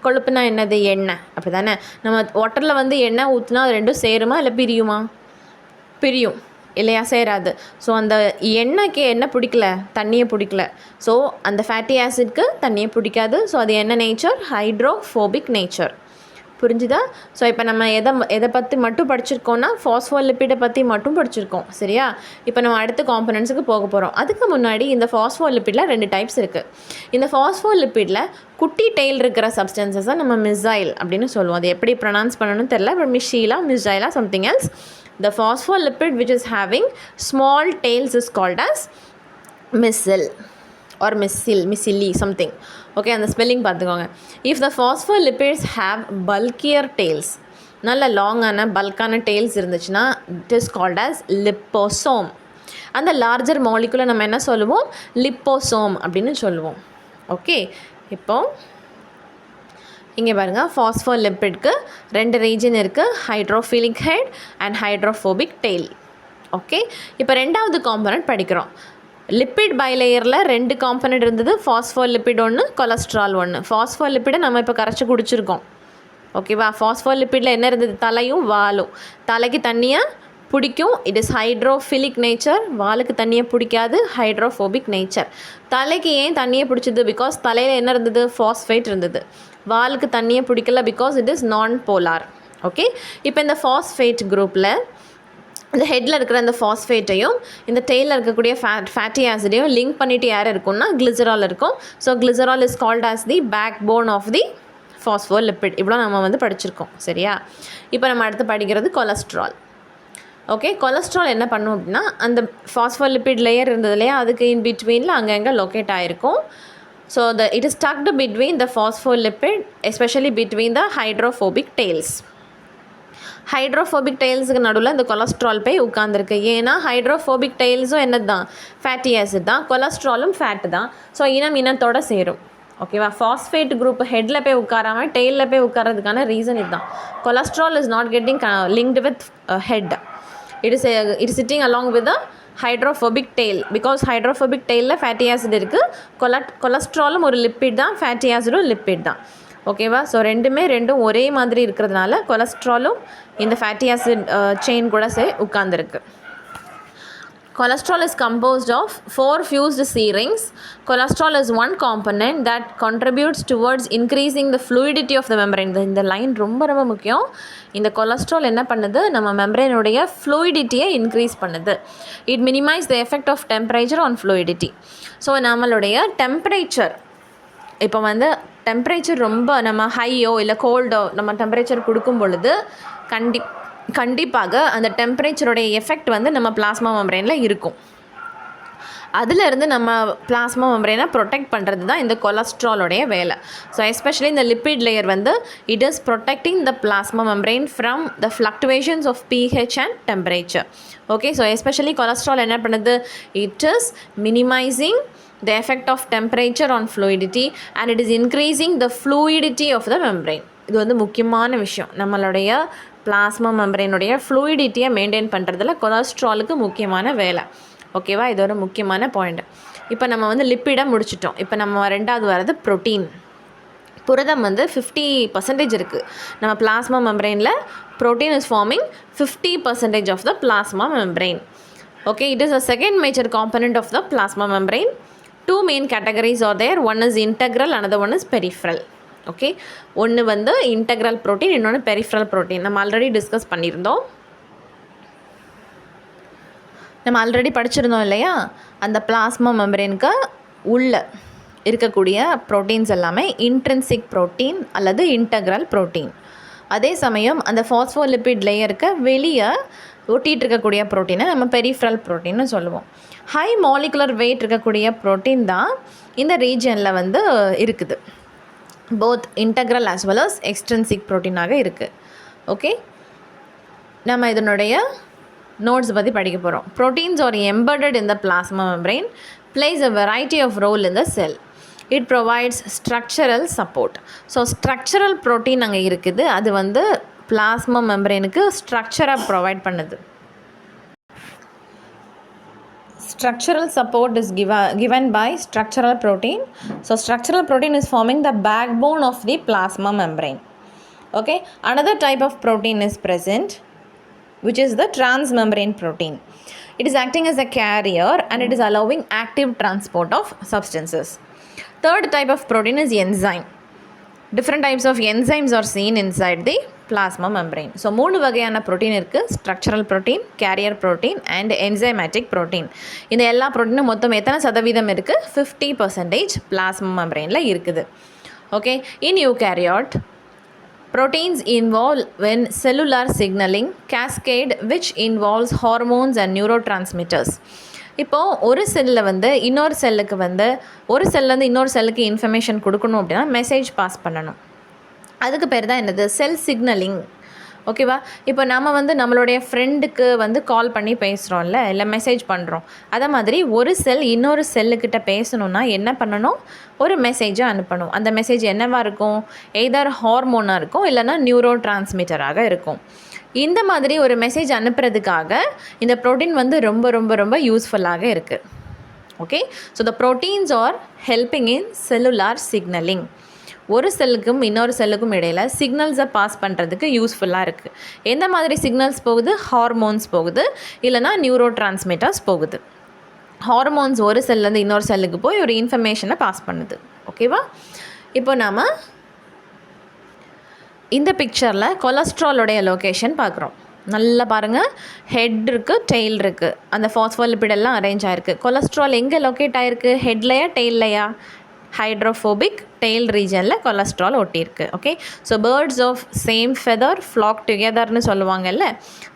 கொழுப்புனா என்னது? எண்ணெய். அப்படி தானே? நம்ம வாட்டரில் வந்து எண்ணெய் ஊற்றினா அது ரெண்டும் சேருமா இல்லை பிரியுமா? பிரியும் இல்லையா? சேராது. ஸோ அந்த எண்ணெய்க்கு என்ன பிடிக்கல? தண்ணியை பிடிக்கல. ஸோ அந்த ஃபேட்டி ஆசிட்க்கு தண்ணியை பிடிக்காது. ஸோ அது என்ன நேச்சர்? Hydrophobic nature. புரிஞ்சுதா? ஸோ இப்போ நம்ம எதை பற்றி மட்டும் படிச்சிருக்கோம்னா ஃபாஸ்ஃபோலிப்பிடை பற்றி மட்டும் படிச்சிருக்கோம். சரியா? இப்போ நம்ம அடுத்த காம்பனன்ட்ஸுக்கு போக போகிறோம். அதுக்கு முன்னாடி இந்த ஃபாஸ்ஃபோலிப்பிடில் 2 டைப்ஸ் இருக்குது. இந்த ஃபாஸ்ஃபோலிப்பிடில் குட்டி டெயில் இருக்கிற சப்ஸ்டன்சஸை நம்ம மிசைல் அப்படின்னு சொல்லுவோம். அது எப்படி ப்ரொனவுன்ஸ் பண்ணணும்னு தெரியல, பட் மிசைலா something else. The phospholipid which is having small tails is called as missile or missile something. Okay, and the spelling பார்த்துக்கோங்க. If the phospholipids have bulkier tails, நல்ல லாங்கான பல்கான டெய்ல்ஸ் இருந்துச்சுன்னா it is called as liposome. அந்த லார்ஜர் மாலிகுலை நம்ம என்ன சொல்லுவோம்? லிப்போசோம் அப்படின்னு சொல்லுவோம். ஓகே, இப்போ இங்கே பாருங்கள், ஃபாஸ்ஃபோலிப்பிட்க்கு 2 ரீஜன் இருக்குது, hydrophilic head and hydrophobic tail. Okay, இப்போ 2வது காம்பனண்ட் படிக்கிறோம். லிப்பிட் பைலேயரில் 2 காம்பனண்ட் இருந்தது, ஃபாஸ்ஃபோலிப்பிட் ஒன்று, கொலஸ்ட்ரால் ஒன்று. ஃபாஸ்ஃபோலிப்பிடை நம்ம இப்போ கரைச்சி குடிச்சிருக்கோம். ஓகேவா? ஃபாஸ்ஃபோலிப்பிடில் என்ன இருந்தது? தலையும் வாலும். தலைக்கு தண்ணியை பிடிக்கும், இட் இஸ் ஹைட்ரோஃபிலிக் நேச்சர். வாலுக்கு தண்ணியை பிடிக்காது, ஹைட்ரோஃபோபிக் நேச்சர். தலைக்கு ஏன் தண்ணியை பிடிச்சது? பிகாஸ் தலையில் என்ன இருந்தது? ஃபாஸ்ஃபேட் இருந்தது. வாலுக்கு தண்ணியை பிடிக்கல, பிகாஸ் இட் இஸ் நான் போலார். ஓகே, இப்போ இந்த ஃபாஸ்ஃபேட் குரூப்பில் இந்த ஹெட்டில் இருக்கிற இந்த ஃபாஸ்ஃபேட்டையும் இந்த டெயிலில் இருக்கக்கூடிய ஃபேட்டி ஆசிடையும் லிங்க் பண்ணிவிட்டு யார் இருக்கும்னா கிளிசரால் இருக்கும். So glycerol is called as the backbone of the phospholipid. இவ்வளோ நம்ம வந்து படிச்சிருக்கோம். சரியா? இப்போ நம்ம அடுத்து படிக்கிறது கொலஸ்ட்ரால். ஓகே, கொலஸ்ட்ரால் என்ன பண்ணும் அப்படின்னா அந்த ஃபாஸ்ஃபோலிபிட் லேயர் இருந்தது இல்லையா, அதுக்கு இன் பிட்வீனில் அங்கங்கே லொக்கேட் ஆகிருக்கும். So it is tucked between the phospholipid, especially between the hydrophobic tails. Hydrophobic டெயில்ஸுக்கு நடுவில் இந்த கொலஸ்ட்ரால் போய் உட்காந்துருக்கு. ஏன்னா ஹைட்ரோஃபோபிக் டெயில்ஸும் என்னது தான், ஃபேட்டி ஆசிட் தான், கொலஸ்ட்ராலும் ஃபேட்டு தான். ஸோ இனத்தோடு சேரும். ஓகேவா? ஃபாஸ்ஃபேட் குரூப் ஹெட்டில் போய் உட்காராமல் டெயிலில் போய் உட்காரதுக்கான ரீசன் இதுதான். Cholesterol is not getting linked with head. It is sitting along with the hydrophobic tail. Because hydrophobic டெயிலில் ஃபேட்டி ஆசிட் இருக்குது. கொலஸ்ட்ராலும் ஒரு லிப்பிட் தான், ஃபேட்டி ஆசிடும் லிப்பிட் தான். ஓகேவா? ஸோ ரெண்டும் ஒரே மாதிரி இருக்கிறதுனால கொலஸ்ட்ராலும் இந்த ஃபேட்டி ஆசிட் செயின் கூட உட்காந்துருக்கு. Cholesterol is composed of 4 fused C rings. Cholesterol is one component that contributes towards increasing the fluidity of the membrane. இந்த லைன் ரொம்ப ரொம்ப முக்கியம். இந்த கொலஸ்ட்ரால் என்ன பண்ணுது, நம்ம மெம்பரேனுடைய ஃப்ளூயிடிட்டியை இன்க்ரீஸ் பண்ணுது. It minimise the effect of temperature on fluidity. So நம்மளுடைய டெம்பரேச்சர், இப்போ வந்து டெம்பரேச்சர் ரொம்ப நம்ம ஹையோ இல்லை கோல்டோ நம்ம டெம்பரேச்சர் கொடுக்கும் பொழுது கண்டிப்பாக அந்த டெம்பரேச்சருடைய எஃபெக்ட் வந்து நம்ம பிளாஸ்மா மெம்பரேனில் இருக்கும். அதிலிருந்து நம்ம பிளாஸ்மா மெம்பரேனை ப்ரொடெக்ட் பண்ணுறது தான் இந்த கொலஸ்ட்ராலோடைய வேலை. ஸோ எஸ்பெஷலி இந்த லிப்பிட் லேயர் வந்து it is protecting the plasma membrane from the fluctuations of pH and temperature. Okay, so especially cholesterol என்ன பண்ணுது, it is minimising the effect of temperature on fluidity and it is increasing the fluidity of the membrane. இது வந்து முக்கியமான விஷயம். நம்மளுடைய பிளாஸ்மா மெம்பரேனுடைய ஃப்ளூயிடிட்டியை மெயின்டைன் பண்ணுறதுல கொலஸ்ட்ராலுக்கு முக்கியமான வேலை. ஓகேவா? இது ஒரு முக்கியமான பாயிண்ட். இப்போ நம்ம வந்து லிப்பிடை முடிச்சிட்டோம். இப்போ நம்ம ரெண்டாவது வரது ப்ரோட்டீன். புரதம் வந்து 50% இருக்குது நம்ம பிளாஸ்மா மெம்பரேனில். Protein is forming 50% of the plasma membrane. Okay, it is a second major component of the plasma membrane. Two main categories are there. One is integral, another one is peripheral. Okay, ஒன்று வந்து integral protein, இன்னொன்று peripheral protein. நம்ம ஆல்ரெடி டிஸ்கஸ் பண்ணியிருந்தோம். நம்ம ஆல்ரெடி படிச்சிருந்தோம் இல்லையா, அந்த பிளாஸ்மா மெம்பரேனுக்கு உள்ள இருக்கக்கூடிய ப்ரோட்டீன்ஸ் எல்லாமே இன்ட்ரின்சிக் ப்ரோட்டீன் அல்லது இன்டெக்ரல் ப்ரோட்டீன். அதே சமயம் அந்த ஃபாஸ்ஃபோலிபிட் லேயருக்கு வெளியே ஒட்டிகிட்டு இருக்கக்கூடிய ப்ரோட்டீனை நம்ம பெரிஃபரல் ப்ரோட்டீன்னு சொல்லுவோம். ஹை மாலிகுலர் வெயிட் இருக்கக்கூடிய ப்ரோட்டீன் தான் இந்த ரீஜனில் வந்து இருக்குது. Both integral as well as extrinsic ப்ரோட்டீனாக இருக்குது. ஓகே, நம்ம இதனுடைய நோட்ஸ் பற்றி படிக்க போகிறோம். Proteins are embedded in the plasma membrane, plays a variety of role in the cell. It provides structural support. So structural protein அங்கே இருக்குது, அது வந்து பிளாஸ்மா மெம்பரேனுக்கு ஸ்ட்ரக்சராக ப்ரொவைட் பண்ணுது. Structural support is given by structural protein. So structural protein is forming the backbone of the plasma membrane. Okay, another type of protein is present, which is the transmembrane protein. It is acting as a carrier and it is allowing active transport of substances. Third type of protein is enzyme. Different types of enzymes are seen inside the plasma membrane. So மூணு வகையான ப்ரோட்டீன் இருக்குது. Structural protein, carrier protein and enzymatic protein. இந்த எல்லா ப்ரோட்டீனும் மொத்தம் எத்தனை சதவீதம் இருக்குது? 50% பிளாஸ்மா மெம்பரேனில் இருக்குது. Okay, in eukaryote proteins involve when cellular signaling cascade which involves hormones and neurotransmitters. இப்போது ஒரு செல்லில் வந்து இன்னொரு செல்லுக்கு வந்து ஒரு செல்லேருந்து இன்னொரு செல்லுக்கு இன்ஃபர்மேஷன் கொடுக்கணும் அப்படின்னா மெசேஜ் பாஸ் பண்ணணும். அதுக்கு பேர் தான் என்னது? Cell signalling. ஓகேவா? இப்போ நம்ம வந்து நம்மளுடைய ஃப்ரெண்டுக்கு வந்து கால் பண்ணி பேசுகிறோம்ல, இல்லை மெசேஜ் பண்ணுறோம். அதே மாதிரி ஒரு செல் இன்னொரு செல்லுக்கிட்ட பேசணுன்னா என்ன பண்ணணும்? ஒரு மெசேஜை அனுப்பணும். அந்த மெசேஜ் என்னவாக இருக்கும்? எய்தர் ஹார்மோனாக இருக்கும், இல்லைனா நியூரோ டிரான்ஸ்மிட்டராக இருக்கும். இந்த மாதிரி ஒரு மெசேஜ் அனுப்புறதுக்காக இந்த ப்ரோட்டீன் வந்து ரொம்ப ரொம்ப ரொம்ப யூஸ்ஃபுல்லாக இருக்குது. Okay, so the proteins are helping in cellular signalling. ஒரு செல்லுக்கும் இன்னொரு செல்லுக்கும் இடையில் சிக்னல்ஸை பாஸ் பண்ணுறதுக்கு யூஸ்ஃபுல்லாக இருக்குது. எந்த மாதிரி சிக்னல்ஸ் போகுது? ஹார்மோன்ஸ் போகுது, இல்லைனா நியூரோ டிரான்ஸ்மிட்டர்ஸ் போகுது. ஹார்மோன்ஸ் ஒரு செல்லேருந்து இன்னொரு செல்லுக்கு போய் ஒரு இன்ஃபர்மேஷனை பாஸ் பண்ணுது. ஓகேவா? இப்போ நாம் இந்த பிக்சரில் கொலஸ்ட்ராலோடைய லொக்கேஷன் பார்க்குறோம். நல்லா பாருங்கள், ஹெட் இருக்குது, டெயில் இருக்குது. அந்த ஃபாஸ்ஃபோலிபிட் எல்லாம் அரேஞ்ச் ஆகிருக்கு. கொலஸ்ட்ரால் எங்கே லொக்கேட் ஆகிருக்கு? ஹெட்லையா டெயில்லையா? ஹைட்ரோஃபோபிக் டெயில் ரீஜனில் கொலஸ்ட்ரால் ஒட்டியிருக்கு. Okay, so birds of same feather flock டுகெதர்னு சொல்லுவாங்கல்ல.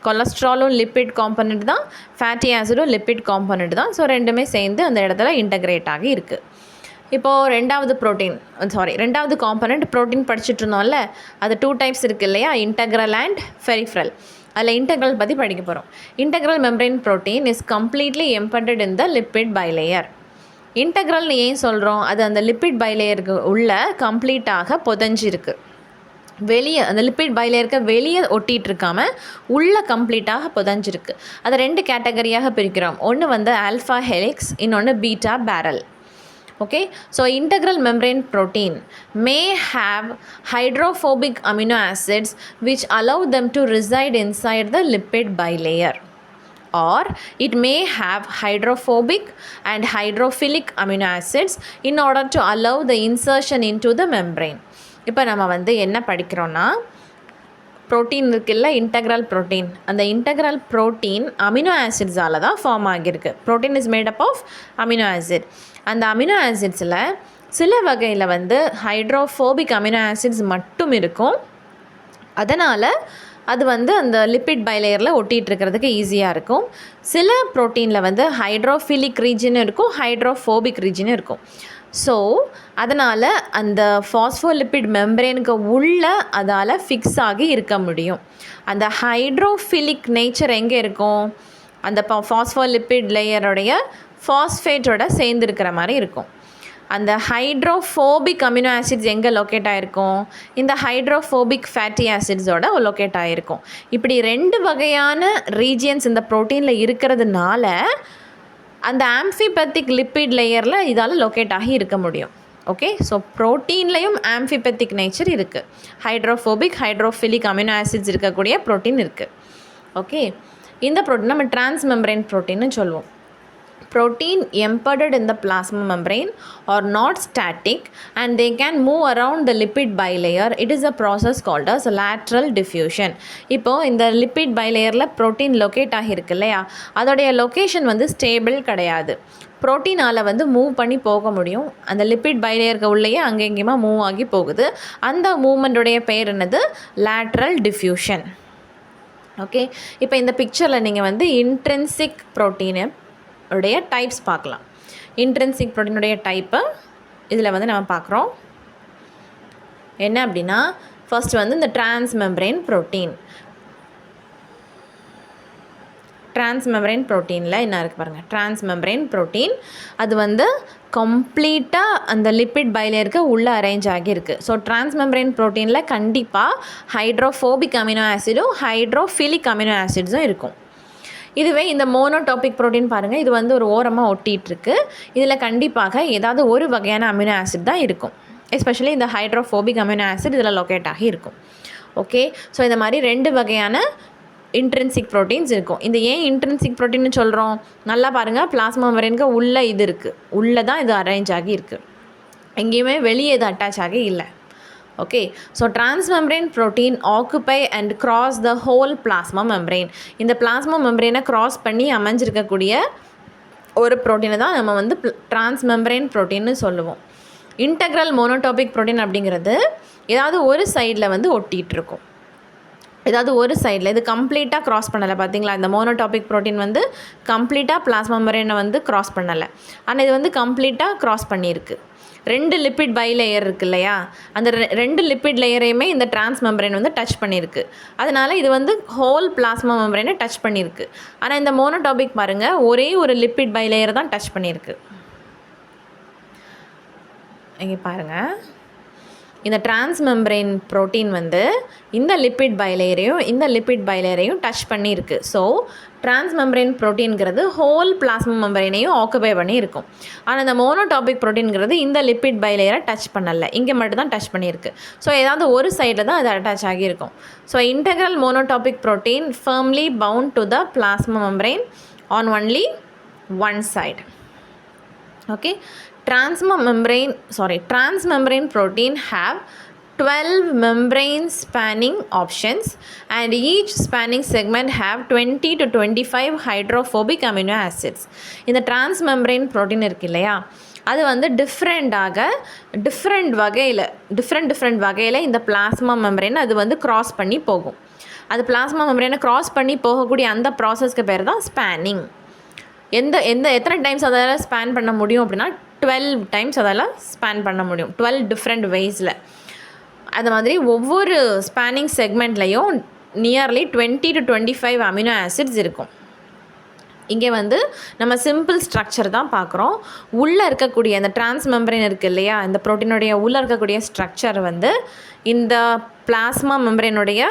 கொலஸ்ட்ராலும் லிப்பிட் காம்பனண்ட் தான், ஃபேட்டி ஆசிடும் லிப்பிட் காம்பனண்ட் தான். ஸோ ரெண்டுமே சேர்ந்து அந்த இடத்துல இன்டகிரேட் ஆகி இருக்குது. இப்போது ரெண்டாவது காம்பனண்ட் ப்ரோட்டீன் படிச்சுட்டு இருந்தோம்ல, அது 2 டைப்ஸ் இருக்குது இல்லையா, இன்டெக்ரல் அண்ட் பெரிஃபரல். அதில் இன்டெக்ரல் பற்றி படிக்க போகிறோம். Integral membrane protein is completely embedded in the lipid bilayer. இன்டெக்ரல்னு ஏன் சொல்கிறோம்? அது அந்த லிப்பிட் பைலேயருக்கு உள்ள கம்ப்ளீட்டாக புதஞ்சிருக்கு. வெளியே அந்த லிப்பிட் பைலேயருக்கு வெளியே ஒட்டிகிட்டு இருக்காமல் உள்ளே கம்ப்ளீட்டாக புதஞ்சிருக்கு. அதை 2 கேட்டகரியாக பிரிக்கிறோம். ஒன்று வந்து ஆல்ஃபா ஹெலிக்ஸ், இன்னொன்று beta barrel. Okay, so integral membrane protein may have hydrophobic amino acids which allow them to reside inside the lipid bilayer, or it may have hydrophobic and hydrophilic amino acids in order to allow the insertion into the membrane. இப்போ நம்ம வந்து என்ன படிக்கிறோன்னா, ப்ரோட்டீன் இருக்குல்ல, இன்டெக்ரல் ப்ரோட்டீன். அந்த இன்டெக்ரல் ப்ரோட்டீன் அமினோ ஆசிட்ஸால் தான் ஃபார்ம் ஆகியிருக்கு. Protein is made up of amino acid. அந்த அமினோ ஆசிட்ஸில் சில வகையில் வந்து ஹைட்ரோஃபோபிக் அமினோ ஆசிட்ஸ் மட்டும் இருக்கும். அதனால் அது வந்து அந்த லிப்பிட் பைலேயரில் ஒட்டிகிட்டு இருக்கிறதுக்கு ஈஸியாக இருக்கும். சில ப்ரோட்டீனில் வந்து ஹைட்ரோஃபிலிக் ரீஜனும் இருக்கும், ஹைட்ரோஃபோபிக் ரீஜனும் இருக்கும். ஸோ அதனால் அந்த ஃபாஸ்ஃபோலிப்பிட் மெம்பரேனுக்கு உள்ள அதால் ஃபிக்ஸ் ஆகி இருக்க முடியும். அந்த ஹைட்ரோஃபிலிக் நேச்சர் எங்கே இருக்கும்? அந்த ஃபாஸ்ஃபோலிப்பிட் லேயருடைய ஃபாஸ்ஃபேட்டோட சேர்ந்து இருக்கிற மாதிரி இருக்கும். அந்த ஹைட்ரோஃபோபிக் அமினோ ஆசிட்ஸ் எங்கே லொக்கேட் ஆகிருக்கும்? இந்த ஹைட்ரோஃபோபிக் ஃபேட்டி ஆசிட்ஸோட லொக்கேட் ஆகிருக்கும். இப்படி 2 வகையான ரீஜியன்ஸ் இந்த ப்ரோட்டீனில் இருக்கிறதுனால அந்த ஆம்ஃபிபெத்திக் லிப்பிட் லேயரில் இதால் லொக்கேட் ஆகி இருக்க முடியும். ஓகே, ஸோ ப்ரோட்டீன்லேயும் ஆம்ஃபிபெத்திக் நேச்சர் இருக்குது. ஹைட்ரோஃபோபிக், ஹைட்ரோஃபிலிக் அமினோ ஆசிட்ஸ் இருக்கக்கூடிய ப்ரோட்டீன் இருக்குது. ஓகே, இந்த ப்ரோட்டீன் நம்ம டிரான்ஸ்மெம்பரேன் ப்ரோட்டீன்னு சொல்லுவோம். Protein embedded in the plasma membrane are not static and they can move around the lipid bilayer. It is a process called as lateral diffusion. இப்போ இந்த லிப்பிட் பைலேயரில் ப்ரோட்டீன் லொக்கேட் ஆகியிருக்கு இல்லையா, அதோடைய லொக்கேஷன் வந்து ஸ்டேபிள் கிடையாது. ப்ரோட்டீனால் வந்து மூவ் பண்ணி போக முடியும். அந்த லிப்பிட் பைலேயருக்கு உள்ளேயே அங்கெங்கேயுமா மூவ் ஆகி போகுது. அந்த மூவ்மெண்ட்டுடைய பேர் என்னது? Lateral diffusion. ஓகே, இப்போ இந்த பிக்சரில் நீங்கள் வந்து இன்ட்ரின்சிக் ப்ரோட்டீனு உடைய டைப்ஸ் பார்க்கலாம். இன்ட்ரின்சிக் ப்ரோட்டீனுடைய டைப்பை இதில் வந்து நம்ம பார்க்குறோம். என்ன அப்படின்னா, ஃபர்ஸ்ட் வந்து இந்த டிரான்ஸ்மெம்பரேன் ப்ரோட்டீன். டிரான்ஸ்மெம்பரேன் ப்ரோட்டீனில் என்ன இருக்குது பாருங்கள். டிரான்ஸ்மெம்பரேன் ப்ரோட்டீன் அது வந்து கம்ப்ளீட்டாக அந்த லிப்பிட் பைலேயருக்கு உள்ளே அரேஞ்ச் ஆகியிருக்கு. ஸோ டிரான்ஸ்மெம்பரேன் ப்ரோட்டீனில் கண்டிப்பாக ஹைட்ரோஃபோபிக் அமினோ ஆசிடும் ஹைட்ரோஃபிலிக் அமினோ ஆசிட்ஸும் இருக்கும். இதுவே இந்த மோனோடாபிக் ப்ரோட்டீன் பாருங்கள், இது வந்து ஒரு ஓரமாக ஒட்டிகிட்ருக்கு. இதில் கண்டிப்பாக ஏதாவது ஒரு வகையான அமினோ ஆசிட் தான் இருக்கும். எஸ்பெஷலி இந்த ஹைட்ரோஃபோபிக் அமினோ ஆசிட் இதில் லொக்கேட் ஆகி இருக்கும். ஓகே, ஸோ இந்த மாதிரி 2 வகையான இன்ட்ரின்சிக் ப்ரோட்டீன்ஸ் இருக்கும். இந்த ஏன் இன்ட்ரின்சிக் ப்ரோட்டீன்னு சொல்கிறோம்? நல்லா பாருங்கள், பிளாஸ்மா மெம்பரேனுக்கு உள்ளே இது இருக்குது, உள்ளே தான் இது அரேஞ்ச் ஆகி இருக்குது, எங்கேயுமே வெளியே இது அட்டாச் ஆகி இல்லை. Okay, so transmembrane protein occupy and cross the whole plasma membrane. இந்த பிளாஸ்மா மெம்பரேனை கிராஸ் பண்ணி அமைஞ்சிருக்கக்கூடிய ஒரு ப்ரோட்டீனை தான் நம்ம வந்து டிரான்ஸ்மெம்பரேன் ப்ரோட்டீன்னு சொல்லுவோம். இன்டெக்ரல் மோனோடாபிக் ப்ரோட்டீன் அப்படிங்கிறது ஏதாவது ஒரு சைடில் வந்து ஒட்டிகிட்டு இருக்கும். ஏதாவது ஒரு சைடில் இது கம்ப்ளீட்டாக க்ராஸ் பண்ணலை. பார்த்தீங்களா, இந்த மோனோடாபிக் ப்ரோட்டீன் வந்து கம்ப்ளீட்டாக பிளாஸ்மா மெம்பரேனை வந்து க்ராஸ் பண்ணலை. ஆனால் இது வந்து கம்ப்ளீட்டாக க்ராஸ் பண்ணியிருக்கு. 2 லிப்பிட் பைலேயர் இருக்குது இல்லையா, அந்த 2 லிப்பிட் லேயரையுமே இந்த டிரான்ஸ்மெம்பரேன் வந்து டச் பண்ணியிருக்கு. அதனால் இது வந்து ஹோல் பிளாஸ்மா மெம்பரேனை டச் பண்ணியிருக்கு. ஆனால் இந்த மோனோடாபிக் பாருங்கள், ஒரே ஒரு லிப்பிட் பைலேயர் தான் டச் பண்ணியிருக்கு. இங்கே பாருங்கள், இந்த டிரான்ஸ்மெம்பரேன் ப்ரோட்டீன் வந்து இந்த லிப்பிட் பைலேயரையும் டச் பண்ணியிருக்கு. ஸோ டிரான்ஸ்மெம்பரேன் ப்ரோட்டீன்கிறது ஹோல் பிளாஸ்மா மெம்பரேனையும் ஆக்குபை பண்ணி இருக்கும். ஆனால் இந்த மோனோடாபிக் ப்ரோட்டீன்கிறது இந்த லிப்பிட் பைலேயரை டச் பண்ணலை, இங்கே மட்டும் தான் டச் பண்ணியிருக்கு. ஸோ ஏதாவது ஒரு சைடில் தான் அது அட்டாச் ஆகியிருக்கும். So integral monotopic protein firmly bound to the plasma membrane on only one side. Okay, transmembrane protein have 12 membrane spanning options and each spanning segment have 20 to 25 hydrophobic amino acids. இந்த transmembrane protein இருக்கு இல்லையா, அது வந்து டிஃப்ரெண்ட் வகையில் இந்த பிளாஸ்மா மெம்பரேன் அது வந்து கிராஸ் பண்ணி போகும். அது பிளாஸ்மா மெம்பரேனை கிராஸ் பண்ணி போகக்கூடிய அந்த ப்ராசஸ்க்கு பேர் தான் ஸ்பேனிங். எத்தனை டைம்ஸ் அதால் ஸ்பேன் பண்ண முடியும் அப்படின்னா 12 டைம்ஸ் அதால் ஸ்பேன் பண்ண முடியும், 12 டிஃப்ரெண்ட் வேஸில். அது மாதிரி ஒவ்வொரு ஸ்பேனிங் செக்மெண்ட்லேயும் நியர்லி 20 to 25 அமினோ ஆசிட்ஸ் இருக்கும். இங்கே வந்து நம்ம சிம்பிள் ஸ்ட்ரக்சர் தான் பார்க்குறோம். உள்ளே இருக்கக்கூடிய அந்த டிரான்ஸ்மெம்பரேன் இருக்குது இல்லையா, இந்த ப்ரோட்டீனுடைய உள்ளே இருக்கக்கூடிய ஸ்ட்ரக்சர் வந்து இந்த பிளாஸ்மா மெம்பரேனுடைய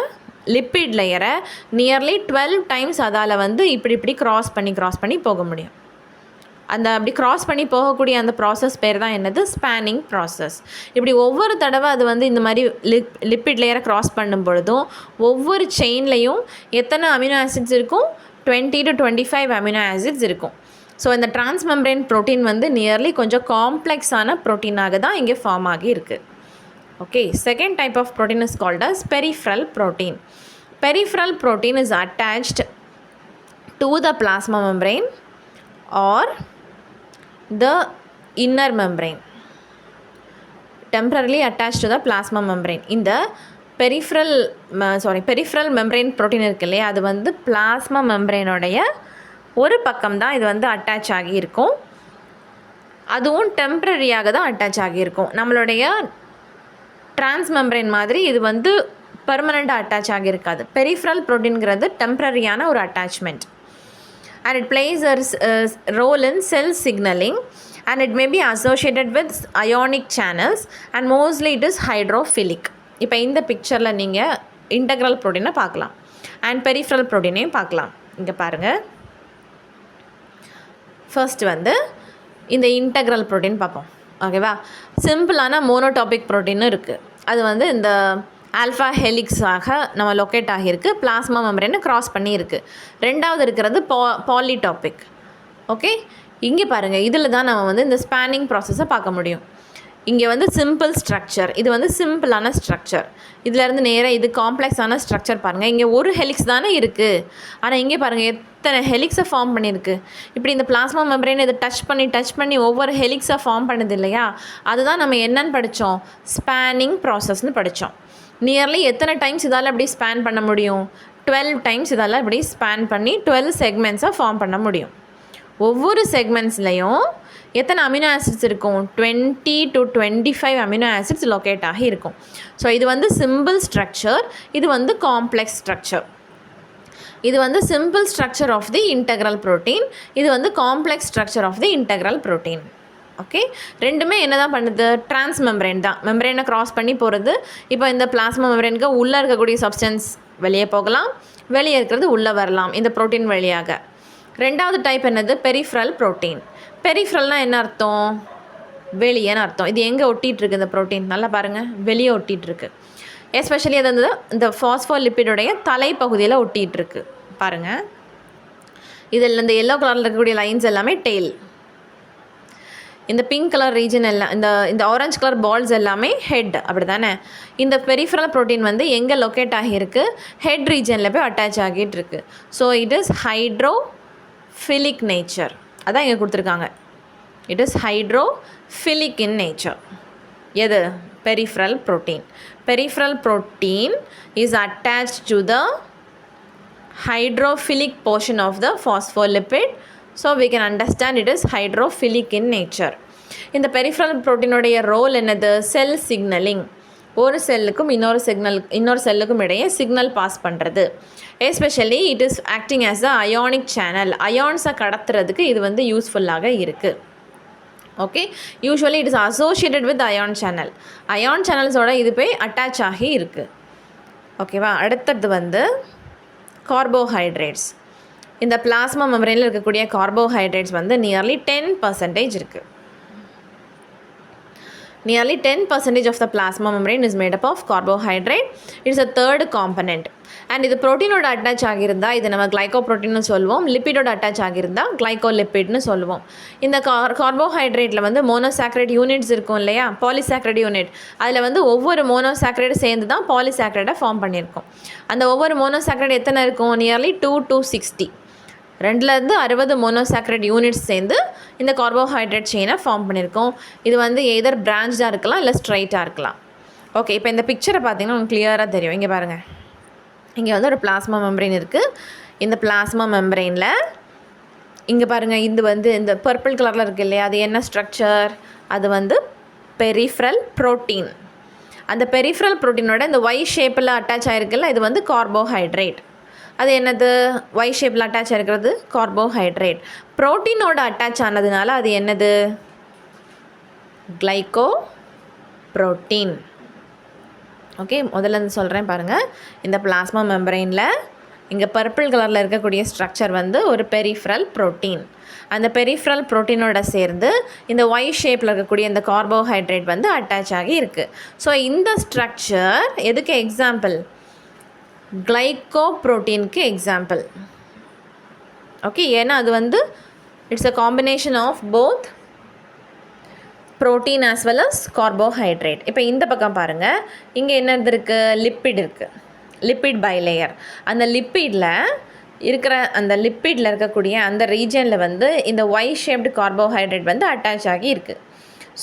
லிப்பிட் லேயரை நியர்லி 12 டைம்ஸ் அதால் வந்து இப்படி க்ராஸ் பண்ணி போக முடியும். அந்த அப்படி க்ராஸ் பண்ணி போகக்கூடிய அந்த ப்ராசஸ் பேர் தான் என்னது, ஸ்பேனிங் ப்ராசஸ். இப்படி ஒவ்வொரு தடவை அது வந்து இந்த மாதிரி லிப்பிட் லேயரை க்ராஸ் பண்ணும் பொழுதும் ஒவ்வொரு செயின்லேயும் எத்தனை அமினோ ஆசிட்ஸ் இருக்கும், 20 to 25 அமினோ ஆசிட்ஸ் இருக்கும். ஸோ இந்த டிரான்ஸ்மெம்பரேன் ப்ரோட்டீன் வந்து நியர்லி கொஞ்சம் காம்ப்ளெக்ஸான ப்ரோட்டீனாக தான் இங்கே ஃபார்ம் ஆகி இருக்குது. Okay, second type of protein is called as peripheral protein. Peripheral protein is attached to the plasma membrane or the inner membrane. Temporarily attached to the plasma membrane. In the peripheral membrane protein இருக்கு இல்லையா, அது வந்து plasma membrane உடைய ஒரு பக்கம் தான் இது வந்து அட்டாச் ஆகி இருக்கும். அதுவும் டெம்பரரியாக தான் அட்டாச் ஆகியிருக்கும். நம்மளுடைய டிரான்ஸ்மெம்பரேன் மாதிரி இது வந்து பெர்மனெண்ட்டாக அட்டாச் ஆகியிருக்காது. பெரிஃபரல் ப்ரோட்டீன்கிறது டெம்பரரியான ஒரு attachment. And it plays a role in cell signalling and it may be associated with ionic channels and mostly it is hydrophilic. இப்போ இந்த பிக்சரில் நீங்கள் இன்டெக்ரல் ப்ரோட்டீனை பார்க்கலாம் அண்ட் பெரிஃபரல் ப்ரோட்டீனையும் பார்க்கலாம். இங்கே பாருங்கள், ஃபர்ஸ்ட் வந்து இந்த இன்டெக்ரல் ப்ரோட்டீன் பார்ப்போம். ஓகேவா, சிம்பிளான மோனோடாபிக் ப்ரோட்டீன் இருக்குது. அது வந்து இந்த ஆல்ஃபா ஹெலிக்ஸாக நம்ம லொக்கேட் ஆகியிருக்கு, பிளாஸ்மா மெம்பரேனை க்ராஸ் பண்ணியிருக்கு. ரெண்டாவது இருக்கிறது பாலிடாபிக். ஓகே, இங்கே பாருங்கள், இதில் தான் நம்ம வந்து இந்த ஸ்பேனிங் ப்ராசஸை பார்க்க முடியும். இங்கே வந்து சிம்பிள் ஸ்ட்ரக்சர், இது வந்து சிம்பிளான ஸ்ட்ரக்சர். இதிலேருந்து நேராக இது காம்ப்ளெக்ஸான ஸ்ட்ரக்சர் பாருங்கள். இங்கே ஒரு ஹெலிக்ஸ் தானே இருக்குது, ஆனால் இங்கே பாருங்கள் எத்தனை ஹெலிக்ஸை ஃபார்ம் பண்ணியிருக்கு. இப்படி இந்த பிளாஸ்மா மெம்பரேன் இதை டச் பண்ணி ஒவ்வொரு ஹெலிக்ஸை ஃபார்ம் பண்ணுது இல்லையா, அதுதான் நம்ம என்னன்னு படித்தோம், ஸ்பேனிங் ப்ராசஸ்ன்னு படித்தோம். நியர்லி எத்தனை டைம்ஸ் இதால் அப்படி ஸ்பேன் பண்ண முடியும், 12 டைம்ஸ் இதால் இப்படி ஸ்பேன் பண்ணி 12 செக்மெண்ட்ஸாக ஃபார்ம் பண்ண முடியும். ஒவ்வொரு செக்மெண்ட்ஸ்லையும் எத்தனை அமினோ ஆசிட்ஸ் இருக்கும், 20 to 25 அமினோ ஆசிட்ஸ் லொக்கேட் ஆகி இருக்கும். ஸோ இது வந்து சிம்பிள் ஸ்ட்ரக்சர், இது வந்து காம்ப்ளெக்ஸ் ஸ்ட்ரக்சர். இது வந்து simple structure of the integral protein, இது வந்து complex structure of the integral protein. Okay, ரெண்டுமே என்ன தான் பண்ணுது, டிரான்ஸ்மெம்பரேன் தான், மெம்பரேனை க்ராஸ் பண்ணி போகிறது. இப்போ இந்த பிளாஸ்மா மெம்பரேனுக்கு உள்ளே இருக்கக்கூடிய சப்ஸ்டன்ஸ் வெளியே போகலாம், வெளியே இருக்கிறது உள்ளே வரலாம் இந்த ப்ரோட்டீன் வழியாக. ரெண்டாவது டைப் என்னது, பெரிஃபரல் ப்ரோட்டீன். பெரிஃபரல்னால் என்ன அர்த்தம், வெளியேன்னு அர்த்தம். இது எங்கே ஒட்டிகிட்ருக்கு இந்த ப்ரோட்டீன், நல்லா பாருங்கள், வெளியே ஒட்டிகிட்ருக்கு. எஸ்பெஷலி அது வந்து இந்த ஃபாஸ்ஃபோலிப்பிடுடைய தலைப்பகுதியில் ஒட்டிகிட்ருக்கு பாருங்கள். இதில் இந்த எல்லோ கலரில் இருக்கக்கூடிய லைன்ஸ் எல்லாமே டெய்ல், இந்த பிங்க் கலர் ரீஜன் எல்லாம், இந்த ஆரஞ்சு கலர் பால்ஸ் எல்லாமே ஹெட், அப்படி தானே. இந்த பெரிஃபரல் ப்ரோட்டீன் வந்து எங்கே லொக்கேட் ஆகியிருக்கு, ஹெட் ரீஜனில் போய் அட்டாச் ஆகிட்டு இருக்கு. So it is hydrophilic nature, அதான் இங்கே கொடுத்துருக்காங்க. It is hydrophilic in nature. எது, peripheral protein. Peripheral protein is attached to the hydrophilic portion of the phospholipid, so we can understand it is hydrophilic in nature. இந்த பெரிஃபரல் ப்ரோட்டீனுடைய ரோல் என்னது, செல் சிக்னலிங். ஒரு செல்லுக்கும் இன்னொரு செல்லுக்கும் இடையே சிக்னல் பாஸ் பண்ணுறது. Especially it is acting as a ionic channel, அயான்ஸை கடத்துறதுக்கு இது வந்து யூஸ்ஃபுல்லாக இருக்குது. Okay, usually it is associated with ion channel, ion சேனல்ஸோட இது போய் அட்டாச் ஆகி இருக்குது. ஓகேவா, அடுத்தது வந்து கார்போஹைட்ரேட்ஸ். இந்த பிளாஸ்மா மெம்பரேனில் இருக்கக்கூடிய கார்போஹைட்ரேட்ஸ் வந்து நியர்லி 10% இருக்குது. Nearly 10% of the plasma membrane is made up of carbohydrate. It's a third component. And இது ப்ரோட்டீனோட அட்டாச் ஆகியிருந்தா இது நம்ம கிளைகோப்ரோட்டீன்னு சொல்லுவோம். லிப்பிடோட அட்டாச் ஆகியிருந்தா கிளைகோலிப்பிட்னு சொல்லுவோம். இந்த கார்போஹைட்ரேட்டில் வந்து மோனோசாக்ரைட் யூனிட்ஸ் இருக்கும் இல்லையா, பாலிசாக்ரைட் யூனிட். அதில் வந்து ஒவ்வொரு மோனோசாக்ரைடு சேர்ந்து தான் பாலிசாக்ரைடை ஃபார்ம் பண்ணியிருக்கோம். அந்த ஒவ்வொரு மோனோசாக்ரைடு எத்தனை இருக்கும்? Nearly 2 to 60. 2லேருந்து 60 மோனோசாக்ரைட் யூனிட்ஸ் சேர்ந்து இந்த கார்போஹைட்ரேட் செயினை ஃபார்ம் பண்ணியிருக்கோம். இது வந்து எதர் பிரான்ச்சாக இருக்கலாம் இல்லை ஸ்ட்ரைட்டாக இருக்கலாம். ஓகே, இப்போ இந்த பிக்சரை பார்த்தீங்கன்னா உங்களுக்கு கிளியராக தெரியும். இங்கே பாருங்கள், இங்கே வந்து ஒரு பிளாஸ்மா மெம்பரைன் இருக்குது. இந்த பிளாஸ்மா மெம்பரைனில் இங்கே பாருங்கள், இது வந்து இந்த பர்பிள் கலரில் இருக்குது இல்லையா, அது என்ன ஸ்ட்ரக்சர்? அது வந்து பெரிஃபரல் ப்ரோட்டீன். அந்த பெரிஃபரல் ப்ரோட்டீனோட இந்த ஒய் ஷேப்பில் அட்டாச் ஆகிருக்குல்ல, இது வந்து கார்போஹைட்ரேட். அது என்னது? ஒய் ஷேப்பில் அட்டாச் ஆகிருக்கிறது கார்போஹைட்ரேட். ப்ரோட்டீனோட அட்டாச் ஆனதுனால அது என்னது? Glyco protein. ஓகே, முதல்ல இருந்து சொல்கிறேன் பாருங்கள். இந்த பிளாஸ்மா மெம்பரைனில் இங்கே பர்பிள் கலரில் இருக்கக்கூடிய ஸ்ட்ரக்சர் வந்து ஒரு பெரிஃபரல் ப்ரோட்டீன். அந்த பெரிஃபரல் ப்ரோட்டீனோட சேர்ந்து இந்த ஒய் ஷேப்பில் இருக்கக்கூடிய இந்த கார்போஹைட்ரேட் வந்து அட்டாச் ஆகி இருக்குது. ஸோ இந்த ஸ்ட்ரக்சர் எதுக்கு எக்ஸாம்பிள்? கிளைகோப்ரோட்டீனுக்கு எக்ஸாம்பிள். ஓகே, ஏன்னா அது வந்து it's a combination of both protein as well as carbohydrate. இப்போ இந்த பக்கம் பாருங்கள், இங்கே என்னது இருக்குது? லிப்பிட் இருக்குது, லிப்பிட் பைலேயர். அந்த லிப்பிடில் இருக்கக்கூடிய அந்த ரீஜனில் வந்து இந்த ஒய் ஷேப்டு கார்போஹைட்ரேட் வந்து அட்டாச் ஆகி இருக்குது.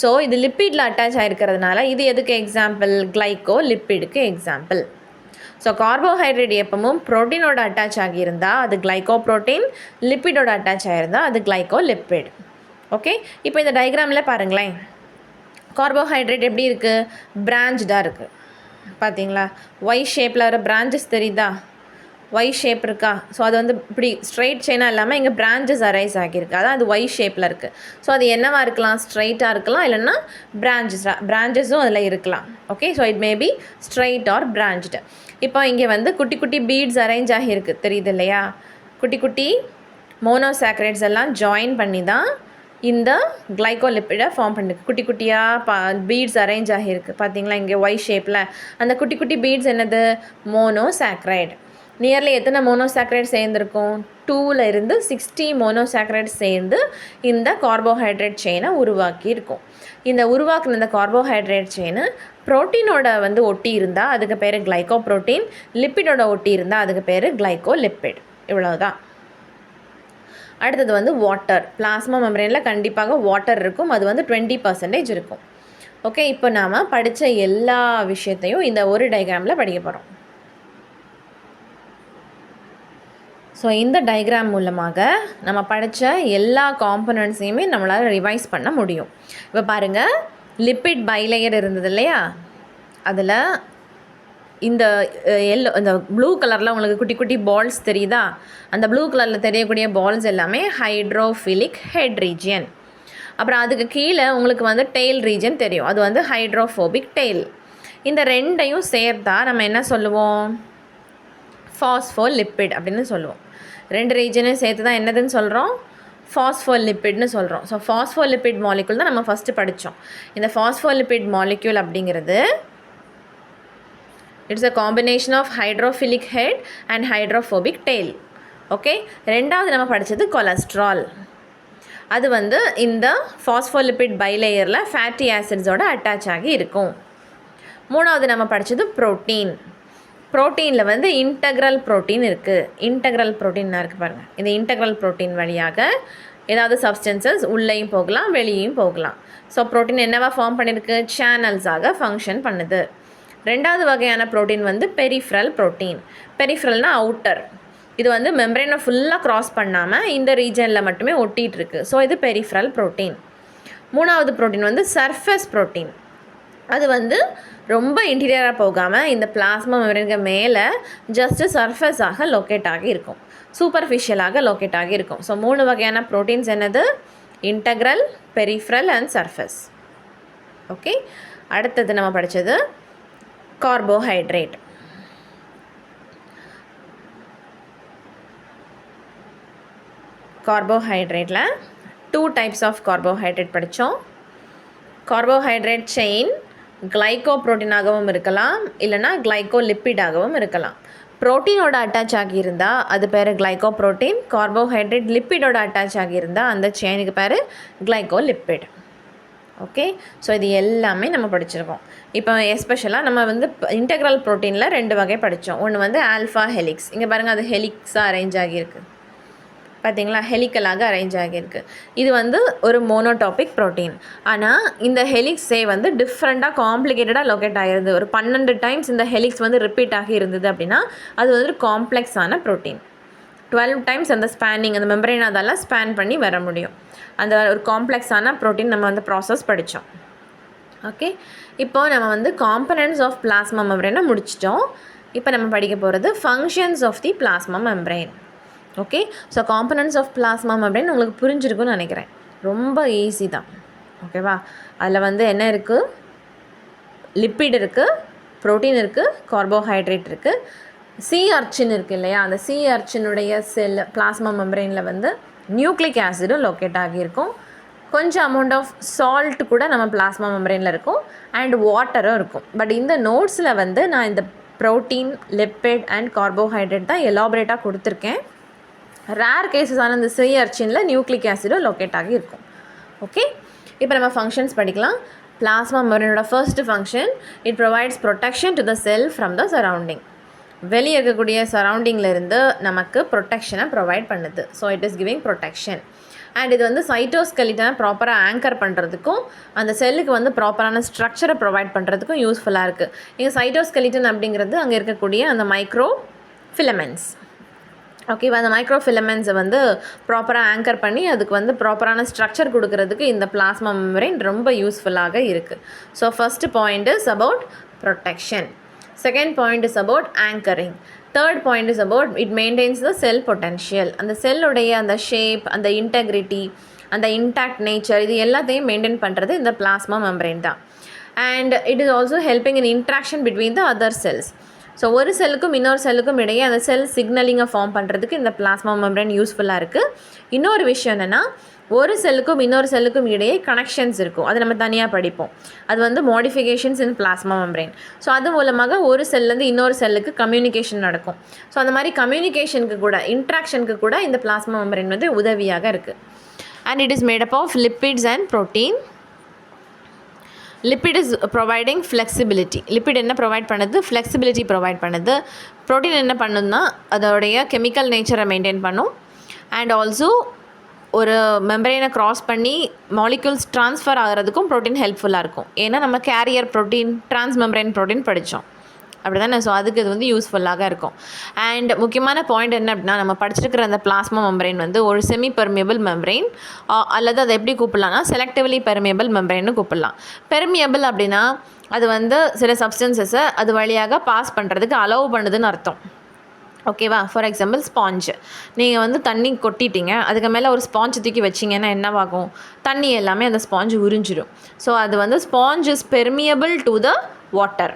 ஸோ இது லிப்பிடில் அட்டாச் ஆகிருக்கிறதுனால இது எதுக்கு எக்ஸாம்பிள்? கிளைகோ லிப்பிடுக்கு எக்ஸாம்பிள். ஸோ கார்போஹைட்ரேட் எப்பவும் ப்ரோட்டீனோட அட்டாச் ஆகியிருந்தால் அது கிளைகோ ப்ரோட்டீன், லிப்பிடோட அட்டாச் ஆகியிருந்தால் அது கிளைகோ லிப்பிட். ஓகே, இப்போ இந்த டயக்ராமில் பாருங்களேன், கார்போஹைட்ரேட் எப்படி இருக்குது? பிரான்ச்சாக இருக்குது. பார்த்தீங்களா? ஒய் ஷேப்பில் வர பிரான்ச்சஸ் தெரியுதா? ஒய் ஷேப் இருக்கா? ஸோ அது வந்து இப்படி ஸ்ட்ரைட் செயினாக இல்லாமல் இங்கே பிரான்ச்சஸ் அரைஸ் ஆகியிருக்கு. அதான் அது ஒய் ஷேப்பில் இருக்குது. ஸோ அது என்னவாக இருக்கலாம்? ஸ்ட்ரைட்டாக இருக்கலாம், இல்லைன்னா பிரான்ச்சஸும் அதில் இருக்கலாம். Okay, so it may be straight or branched. இப்போ இங்கே வந்து குட்டி குட்டி பீட்ஸ் அரேஞ்ச் ஆகியிருக்கு, தெரியுது இல்லையா? குட்டி குட்டி மோனோசாக்ரைட்ஸ் எல்லாம் ஜாயின் பண்ணி தான் இந்த கிளைகோலிப்பிடை ஃபார்ம் பண்ணிருக்கு. குட்டி குட்டியாக பீட்ஸ் அரேஞ்ச் ஆகியிருக்கு. பார்த்தீங்களா? இங்கே ஒய் ஷேப்பில் அந்த குட்டி குட்டி பீட்ஸ் என்னது? மோனோசாக்ரைடு. நியர்லி எத்தனை மோனோசாக்ரைட் சேர்ந்துருக்கும்? 2லேருந்து 60 மோனோசாக்ரைட் சேர்ந்து இந்த கார்போஹைட்ரேட் செயினை உருவாக்கியிருக்கும். இந்த உருவாக்குன இந்த கார்போஹைட்ரேட் செயின் ப்ரோட்டீனோட வந்து ஒட்டி இருந்தால் அதுக்கு பேர் கிளைகோ ப்ரோட்டீன், லிப்பிடோட ஒட்டி இருந்தால் அதுக்கு பேர் கிளைகோ லிப்பிட். இவ்வளோதான். அடுத்தது வந்து வாட்டர். பிளாஸ்மா மெம்பரேனில் கண்டிப்பாக வாட்டர் இருக்கும். அது வந்து 20% இருக்கும். ஓகே, இப்போ நாம் படித்த எல்லா விஷயத்தையும் இந்த ஒரு டயக்ராமில் படிக்க போகிறோம். ஸோ இந்த டயக்ராம் மூலமாக நம்ம படித்த எல்லா காம்பனண்ட்ஸையுமே நம்மளால் ரிவைஸ் பண்ண முடியும். இப்போ பாருங்கள், லிப்பிட் பைலேயர் இருந்தது இல்லையா, அதில் இந்த இந்த ப்ளூ கலரில் உங்களுக்கு குட்டி குட்டி பால்ஸ் தெரியுதா? அந்த ப்ளூ கலரில் தெரியக்கூடிய பால்ஸ் எல்லாமே ஹைட்ரோஃபிலிக் ஹெட் ரீஜியன். அப்புறம் அதுக்கு கீழே உங்களுக்கு வந்து டெயில் ரீஜன் தெரியும், அது வந்து ஹைட்ரோஃபோபிக் டெயில். இந்த ரெண்டையும் சேர்த்தா நம்ம என்ன சொல்லுவோம்? ஃபாஸ்ஃபோலிப்பிட் அப்படின்னு சொல்லுவோம். ரெண்டு ரீஜனையும் சேர்த்து தான் என்னதுன்னு சொல்கிறோம்? ஃபாஸ்ஃபோலிப்பிட்னு சொல்கிறோம். ஸோ ஃபாஸ்ஃபோலிப்பிட் மாலிக்யூல் தான் நம்ம ஃபஸ்ட்டு படித்தோம். இந்த ஃபாஸ்ஃபோலிப்பிட் மாலிக்யூல் அப்படிங்கிறது it's a combination of hydrophilic head and hydrophobic tail. Okay, ரெண்டாவது நம்ம படித்தது கொலஸ்ட்ரால். அது வந்து இந்த ஃபாஸ்ஃபோலிப்பிட் பைலேயரில் ஃபேட்டி ஆசிட்ஸோட அட்டாச் ஆகி இருக்கும். மூணாவது நம்ம படித்தது ப்ரோட்டீன். ப்ரோட்டீனில் வந்து இன்டெக்ரல் ப்ரோட்டீன் இருக்குது. இன்டெக்ரல் ப்ரோட்டீன்னாக இருக்குது பாருங்கள். இந்த இன்டெக்ரல் ப்ரோட்டீன் வழியாக ஏதாவது சப்ஸ்டன்சஸ் உள்ளேயும் போகலாம், வெளியும் போகலாம். ஸோ ப்ரோட்டீன் என்னவா ஃபார்ம் பண்ணியிருக்கு? சேனல்ஸாக ஃபங்க்ஷன் பண்ணுது. ரெண்டாவது வகையான ப்ரோட்டீன் வந்து பெரிஃபரல் ப்ரோட்டீன். பெரிஃபரல்னால் அவுட்டர். இது வந்து மெம்பரேனை ஃபுல்லாக க்ராஸ் பண்ணாமல் இந்த ரீஜனில் மட்டுமே ஒட்டிகிட்டு இருக்குது. ஸோ இது பெரிஃபரல் ப்ரோட்டீன். மூணாவது ப்ரோட்டீன் வந்து சர்ஃபேஸ் ப்ரோட்டீன். அது வந்து ரொம்ப இன்டீரியராக போகாமல் இந்த பிளாஸ்மா மெம்பரேனுக்கு மேலே ஜஸ்ட்டு சர்ஃபேஸாக லொக்கேட் ஆகி இருக்கும், சூப்பர்ஃபிஷியலாக லொக்கேட் ஆகி இருக்கும். ஸோ 3 வகையான ப்ரோட்டீன்ஸ் என்னது? Integral, peripheral and surface. Okay, அடுத்தது நம்ம படித்தது கார்போஹைட்ரேட். கார்போஹைட்ரேட்டில் 2 டைப்ஸ் ஆஃப் கார்போஹைட்ரேட் படித்தோம். கார்போஹைட்ரேட் செயின் கிளைகோப்ரோட்டீனாகவும் இருக்கலாம், இல்லைனா கிளைகோலிப்பிடாகவும் இருக்கலாம். ப்ரோட்டீனோட அட்டாச் ஆகியிருந்தால் அது பேர் கிளைகோப்ரோட்டீன், கார்போஹைட்ரேட் லிப்பிடோட அட்டாச் ஆகியிருந்தால் அந்த செயினுக்கு பேர் கிளைகோலிப்பிட். ஓகே, ஸோ இது எல்லாமே நம்ம படிச்சிருக்கோம். இப்போ எஸ்பெஷலாக நம்ம வந்து இன்டெக்ரல் ப்ரோட்டீனில் 2 வகை படித்தோம். ஒன்று வந்து ஆல்ஃபா ஹெலிக்ஸ், இங்கே பாருங்கள் அது ஹெலிக்ஸாக அரேஞ்ச் ஆகியிருக்கு, பார்த்தீங்களா, ஹெலிக்கலாக அரேஞ்ச் ஆகியிருக்கு. இது வந்து ஒரு மோனோடாபிக் ப்ரோட்டீன். ஆனால் இந்த ஹெலிக்ஸே வந்து டிஃப்ரெண்ட்டாக காம்ப்ளிகேட்டடாக லொக்கேட் ஆகிருது. ஒரு 12 டைம்ஸ் இந்த ஹெலிக்ஸ் வந்து ரிப்பீட் ஆகி இருந்தது அப்படின்னா அது வந்து ஒரு காம்ப்ளெக்ஸான ப்ரோட்டீன். 12 டைம்ஸ் அந்த ஸ்பேனிங், அந்த மெம்பரேன் அதெல்லாம் ஸ்பேன் பண்ணி வர முடியும். அந்த ஒரு காம்ப்ளெக்ஸான ப்ரோட்டீன் நம்ம வந்து ப்ராசஸ் படித்தோம். ஓகே, இப்போ நம்ம வந்து காம்பனன்ட்ஸ் ஆஃப் பிளாஸ்மா மெம்பரேனை முடிச்சிட்டோம். இப்போ நம்ம படிக்க போகிறது functions of the plasma membrane. Okay, so components of plasma membrane உங்களுக்கு புரிஞ்சிருக்குன்னு நினைக்கிறேன். ரொம்ப ஈஸி தான். ஓகேவா, அதில் வந்து என்ன இருக்குது, லிப்பிட் இருக்குது, ப்ரோட்டீன் இருக்குது, கார்போஹைட்ரேட் இருக்குது, சி அர்ச்சின் இருக்குது இல்லையா, அந்த சி அர்ச்சினுடைய செல் பிளாஸ்மா மெம்பரேனில் வந்து நியூக்ளிக் ஆசிடும் லொக்கேட் ஆகியிருக்கும். கொஞ்சம் அமௌண்ட் ஆஃப் சால்ட் கூட நம்ம பிளாஸ்மா மெம்பரேனில் இருக்கும் அண்ட் வாட்டரும் இருக்கும். பட் இந்த நோட்ஸில் வந்து நான் இந்த ப்ரோட்டீன், லிப்பிட் அண்ட் கார்போஹைட்ரேட் தான் எலாபரேட்டாக கொடுத்துருக்கேன். ரேர் கேஸஸான இந்த சி அர்ச்சினில் நியூக்ளிக் ஆசிடும் லொக்கேட் ஆகி இருக்கும். ஓகே, இப்போ நம்ம ஃபங்க்ஷன்ஸ் படிக்கலாம். பிளாஸ்மா மெம்பரேனோட first function, it provides protection to the cell from the surrounding. வெளியே இருக்கக்கூடிய சரௌண்டிங்கிலேருந்து நமக்கு ப்ரொடெக்ஷனை ப்ரொவைட் பண்ணுது. So it is giving protection. And இது வந்து சைட்டோஸ்கெலிட்டனை ப்ராப்பராக ஆங்கர் பண்ணுறதுக்கும் அந்த செல்லுக்கு வந்து ப்ராப்பரான ஸ்ட்ரக்சரை ப்ரொவைட் பண்ணுறதுக்கும் யூஸ்ஃபுல்லாக இருக்குது. இங்கே சைட்டோஸ்கெலிட்டன் அப்படிங்கிறது அங்கே இருக்கக்கூடிய அந்த மைக்ரோ ஃபிலமெண்ட்ஸ். ஓகேவா, அந்த மைக்ரோ ஃபிலமெண்ட்ஸை வந்து ப்ராப்பராக ஆங்கர் பண்ணி அதுக்கு வந்து ப்ராப்பரான ஸ்ட்ரக்சர் கொடுக்கறதுக்கு இந்த பிளாஸ்மா மெம்பரேன் ரொம்ப யூஸ்ஃபுல்லாக இருக்குது. So first point is about protection. Second point is about anchoring. Third point is about it maintenance the sell potential. அந்த செல்லுடைய அந்த ஷேப், அந்த இன்டெக்ரிட்டி, அந்த இன்டாக்ட் நேச்சர், இது எல்லாத்தையும் மெயின்டைன் பண்ணுறது இந்த பிளாஸ்மா மெம்பரேன் தான். And it is also helping in interaction between the other cells. So ஒரு செல்லுக்கும் இன்னொரு செல்லுக்கும் இடையே அந்த செல் சிக்னலிங்கை ஃபார்ம் பண்ணுறதுக்கு இந்த பிளாஸ்மா மெம்பரேன் யூஸ்ஃபுல்லாக இருக்குது. இன்னொரு விஷயம் என்னென்னா, ஒரு செல்லுக்கும் இன்னொரு செல்லுக்கும் இடையே கனெக்ஷன்ஸ் இருக்கும். அது நம்ம தனியாக படிப்போம். அது வந்து மாடிஃபிகேஷன்ஸ் இன் பிளாஸ்மா மெம்பரேன். ஸோ அது மூலமாக ஒரு செல்லேருந்து இன்னொரு செல்லுக்கு கம்யூனிகேஷன் நடக்கும். ஸோ அந்த மாதிரி கம்யூனிகேஷனுக்கு கூட, இன்ட்ராக்ஷனுக்கு கூட இந்த பிளாஸ்மா மெம்பரேன் வந்து உதவியாக இருக்குது. And it is made up of lipids and protein. Lipid is providing flexibility. Lipid என்ன ப்ரொவைட் பண்ணுது, ஃப்ளெக்சிபிலிட்டி ப்ரொவைட் பண்ணுது. ப்ரோட்டீன் என்ன பண்ணுன்னா அதோடைய கெமிக்கல் நேச்சரை மெயின்டைன் பண்ணும். அண்ட் ஆல்சோ ஒரு மெம்பரேனை க்ராஸ் பண்ணி மாலிக்யூல்ஸ் ட்ரான்ஸ்ஃபர் ஆகிறதுக்கும் ப்ரோட்டீன் ஹெல்ப்ஃபுல்லாக இருக்கும். ஏன்னா நம்ம carrier protein, transmembrane protein படித்தோம், அப்படி தானே. ஸோ அதுக்கு இது வந்து யூஸ்ஃபுல்லாக இருக்கும். அண்ட் முக்கியமான பாயிண்ட் என்ன அப்படின்னா, நம்ம படிச்சிருக்கிற அந்த பிளாஸ்மா மெம்பரேன் வந்து ஒரு செமி பெர்மியபிள் மெம்பரேன், அல்லது அதை எப்படி கூப்பிடலாம்னா செலக்டிவ்லி பெர்மியபிள் மெம்பரேன்னு கூப்பிடலாம். பெர்மியபிள் அப்படின்னா அது வந்து சில சப்ஸ்டன்சஸை அது வழியாக பாஸ் பண்ணுறதுக்கு அலோவ் பண்ணுதுன்னு அர்த்தம். ஓகேவா, ஃபார் எக்ஸாம்பிள் ஸ்பாஞ்சு. நீங்கள் வந்து தண்ணி கொட்டிட்டீங்க, அதுக்கு மேலே ஒரு ஸ்பாஞ்சு தூக்கி வச்சிங்கன்னா என்னவாகும், தண்ணி எல்லாமே அந்த ஸ்பாஞ்சு உறிஞ்சிடும். ஸோ அது வந்து sponge is permeable to the water.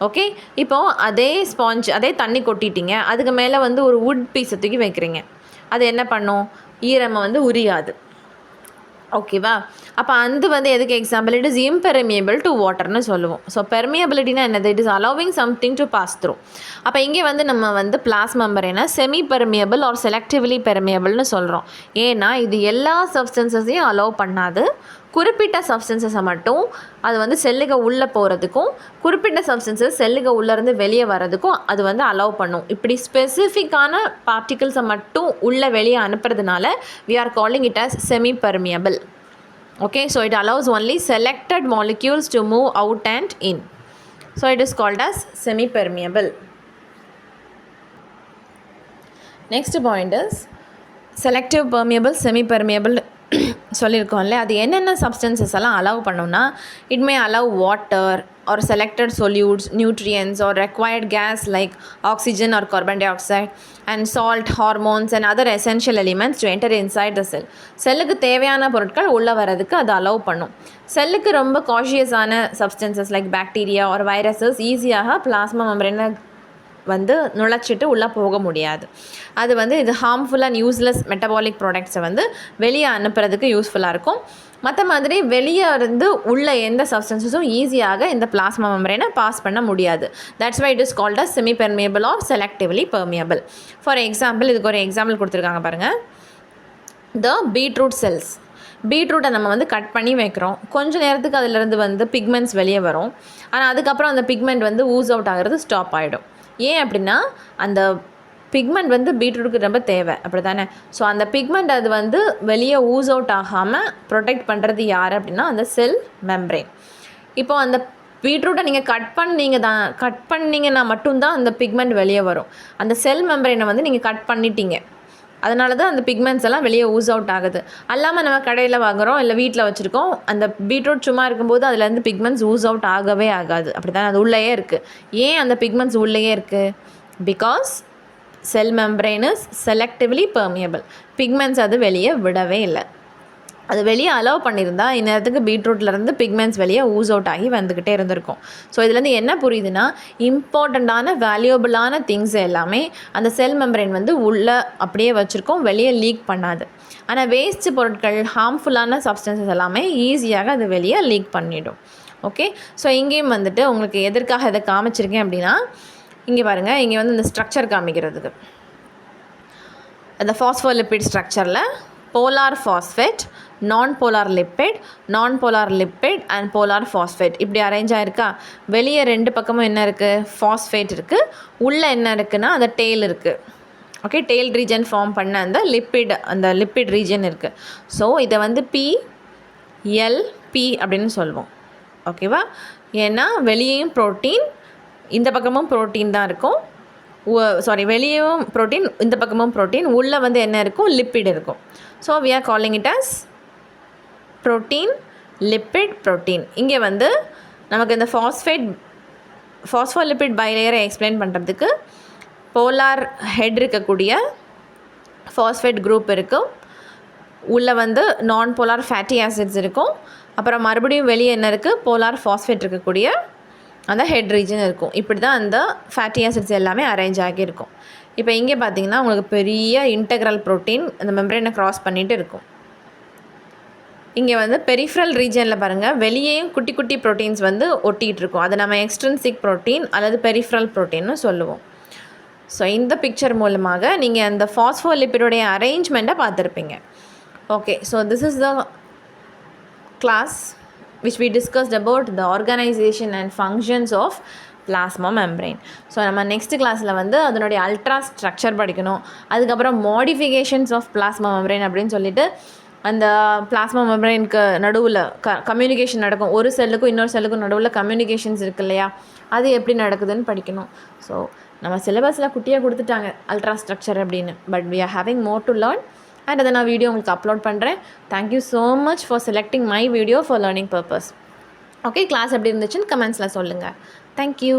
Okay, இப்போது அதே ஸ்பாஞ்ச், அதே தண்ணி கொட்டிட்டீங்க, அதுக்கு மேலே வந்து ஒரு வுட் பீஸை தூக்கி வைக்கிறீங்க, அது என்ன பண்ணும், ஈரமை வந்து உரியாது. ஓகேவா, அப்போ அது வந்து எதுக்கு example, it is impermeable to வாட்டர்னு சொல்லுவோம். ஸோ பெர்மியபிலிட்டினா என்னது, it is allowing something to pass through. அப்போ இங்கே வந்து நம்ம வந்து பிளாஸ்மா மெம்பரேனை செமி பெர்மியபிள் ஆர் செலக்டிவ்லி பெர்மியபிள்னு சொல்கிறோம். ஏன்னா இது எல்லா சப்ஸ்டன்சஸையும் அலோவ் பண்ணாது. குறிப்பிட்ட சப்ஸ்டன்சஸை மட்டும் அது வந்து செல்லுக்கு உள்ளே போகிறதுக்கும், குறிப்பிட்ட சப்ஸ்டன்சஸ் செல்லுக்கு உள்ளேருந்து வெளியே வர்றதுக்கும் அது வந்து அலோவ் பண்ணும். இப்படி ஸ்பெசிஃபிக்கான பார்ட்டிகிள்ஸை மட்டும் உள்ளே வெளியே அனுப்புறதுனால we are calling it as semi permeable. Okay, so it allows only selected molecules to move out and in. So it is called as semi permeable. Next point is selective permeable, semi permeable. சொல்லியிருக்கோம்ல, அது என்னென்ன சப்ஸ்டன்சஸ் எல்லாம் அலோவ் பண்ணோம்னா, it may allow water are selected solutes, nutrients or required gas like oxygen or carbon dioxide and salt, hormones and other essential elements to enter inside the cell. செல்லுக்கு தேவையான பொருட்கள் உள்ளே வரதுக்கு அது அலோவ் பண்ணும். செல்லுக்கு ரொம்ப காஷியஸான substances like bacteria or viruses ஈஸியாக பிளாஸ்மா மெம்பரேனை வந்து நுழைச்சிட்டு உள்ளே போக முடியாது. அது வந்து இது ஹார்ம்ஃபுல் அண்ட் யூஸ்லெஸ் மெட்டபாலிக் ப்ராடக்ட்ஸை வந்து வெளியே அனுப்புறதுக்கு யூஸ்ஃபுல்லாக இருக்கும். மற்ற மாதிரி வெளியே இருந்து உள்ள எந்த சப்ஸ்டன்ஸஸும் ஈஸியாக இந்த பிளாஸ்மா மெம்பரேனை பாஸ் பண்ண முடியாது. That's why it is called as semi permeable or selectively permeable. For example, இதுக்கு ஒரு எக்ஸாம்பிள் கொடுத்துருக்காங்க பாருங்கள். The beetroot cells. பீட்ரூட்டை நம்ம வந்து கட் பண்ணி வைக்கிறோம். கொஞ்சம் நேரத்துக்கு அதிலிருந்து பிக்மெண்ட்ஸ் வெளியே வரும். ஆனால் அதுக்கப்புறம் அந்த பிக்மெண்ட் ஊஸ் அவுட் ஆகிறது ஸ்டாப் ஆகிடும். ஏன் அப்படின்னா அந்த பிக்மெண்ட் பீட்ரூட்டுக்கு ரொம்ப தேவை, அப்படி தானே? ஸோ அந்த பிக்மெண்ட் அது வெளியே ஊஸ் அவுட் ஆகாமல் ப்ரொடெக்ட் பண்ணுறது யார் அப்படின்னா அந்த செல் மெம்பரேன். இப்போ அந்த பீட்ரூட்டை நீங்கள் கட் பண்ணிங்கன்னா மட்டும்தான் அந்த பிக்மெண்ட் வெளியே வரும். அந்த செல் மெம்பரேனை நீங்கள் கட் பண்ணிட்டீங்க, அதனால தான் அந்த பிக்மெண்ட்ஸ் எல்லாம் வெளியே ஊஸ் அவுட் ஆகுது. அல்லாமல் நம்ம கடையில் வாங்குகிறோம் இல்லை வீட்டில் வச்சுருக்கோம், அந்த பீட்ரூட் சும்மா இருக்கும்போது அதுலேருந்து பிக்மெண்ட்ஸ் ஊஸ் அவுட் ஆகவே ஆகாது, அப்படி தானே? அது உள்ளேயே இருக்குது. ஏன் அந்த பிக்மெண்ட்ஸ் உள்ளேயே இருக்குது? Because sell membrane is selectively permeable. Pigments அது வெளியே விடவே இல்லை. அது வெளியே அலோவ் பண்ணியிருந்தா இந்நேரத்துக்கு பீட்ரூட்லேருந்து பிக்மெண்ட்ஸ் வெளியே ஊஸ் அவுட் ஆகி வந்துக்கிட்டே இருந்திருக்கும். ஸோ இதுலேருந்து என்ன புரியுதுன்னா, இம்பார்ட்டண்ட்டான வேல்யூபிளான திங்ஸ் எல்லாமே அந்த செல் மெம்பரேன் உள்ளே அப்படியே வச்சுருக்கோம், வெளியே லீக் பண்ணாது. ஆனால் வேஸ்ட் பொருட்கள், ஹார்ம்ஃபுல்லான சப்ஸ்டன்சஸ் எல்லாமே ஈஸியாக அது வெளியே லீக் பண்ணிடும். ஓகே, ஸோ இங்கேயும் உங்களுக்கு எதற்காக இதை காமிச்சிருக்கேன் அப்படின்னா, இங்கே பாருங்கள், இங்கே இந்த ஸ்ட்ரக்சர் காமிக்கிறதுக்கு. அந்த ஃபாஸ்ஃபோலிபிட் ஸ்ட்ரக்சரில் polar phosphate, nonpolar lipid and polar phosphate இப்படி அரேஞ்ச் ஆகிருக்கா. வெளியே ரெண்டு பக்கமும் என்ன இருக்குது? ஃபாஸ்ஃபேட் இருக்குது. உள்ளே என்ன இருக்குன்னா அந்த டெய்ல் இருக்குது. ஓகே, டெய்ல் ரீஜன் ஃபார்ம் பண்ண அந்த லிப்பிட் ரீஜன் இருக்குது. ஸோ இதை PLP அப்படின்னு சொல்லுவோம். ஓகேவா? ஏன்னா வெளியேயும் ப்ரோட்டீன், இந்த பக்கமும் ப்ரோட்டீன் தான் இருக்கும். வெளியேவும் ப்ரோட்டீன், இந்த பக்கமும் ப்ரோட்டீன். உள்ளே என்ன இருக்கும்? லிப்பிட் இருக்கும். So we are calling it as protein, lipid, protein. இங்கே நமக்கு இந்த ஃபாஸ்ஃபோலிபிட் பைலேயரை எக்ஸ்பிளைன் பண்ணுறதுக்கு போலார் ஹெட் இருக்கக்கூடிய ஃபாஸ்ஃபேட் குரூப் இருக்கும். உள்ளே நான் போலார் ஃபேட்டி ஆசிட்ஸ் இருக்கும். அப்புறம் மறுபடியும் வெளியே என்ன இருக்குது? போலார் ஃபாஸ்ஃபேட் இருக்கக்கூடிய அந்த ஹெட் ரீஜன் இருக்கும். இப்படி தான் அந்த ஃபேட்டி ஆசிட்ஸ் எல்லாமே அரேஞ்ச் ஆகியிருக்கும். இப்போ இங்கே பார்த்தீங்கன்னா உங்களுக்கு பெரிய இன்டெக்ரல் ப்ரோட்டீன் அந்த மெம்பரேனை க்ராஸ் பண்ணிகிட்டு இருக்கும். இங்கே பெரிஃபரல் ரீஜனில் பாருங்கள், வெளியேயும் குட்டி குட்டி ப்ரோட்டீன்ஸ் ஒட்டிகிட்டு இருக்கும். அதை நம்ம எக்ஸ்ட்ரின்சிக் ப்ரோட்டீன் அல்லது பெரிஃபரல் ப்ரோட்டீன்னு சொல்லுவோம். ஸோ இந்த பிக்சர் மூலமாக நீங்கள் அந்த ஃபாஸ்ஃபோலிபிடோடைய அரேஞ்ச்மெண்ட்டை பார்த்துருப்பீங்க. Okay, so this is the class which we discussed about the organization and functions of plasma membrane. So நம்ம நெக்ஸ்ட் கிளாஸில் அதனுடைய அல்ட்ரா ஸ்ட்ரக்சர் படிக்கணும். அதுக்கப்புறம் மாடிஃபிகேஷன்ஸ் ஆஃப் பிளாஸ்மா மெம்பரேன் அப்படின்னு சொல்லிட்டு அந்த பிளாஸ்மா மெம்பரேனுக்கு நடுவில் கம்யூனிகேஷன் நடக்கும். ஒரு செல்லுக்கும் இன்னொரு செல்லுக்கும் நடுவில் கம்யூனிகேஷன்ஸ் இருக்கு இல்லையா, அது எப்படி நடக்குதுன்னு படிக்கணும். ஸோ நம்ம சிலபஸில் குட்டியாக கொடுத்துட்டாங்க அல்ட்ரா ஸ்ட்ரக்சர் அப்படின்னு, but we are having more to learn. And அதை நான் வீடியோ உங்களுக்கு அப்லோட் பண்ணுறேன். Thank you so much for selecting my video for learning purpose. Okay, class எப்படி இருந்துச்சுன்னு கமெண்ட்ஸில் சொல்லுங்கள். தேங்க்யூ.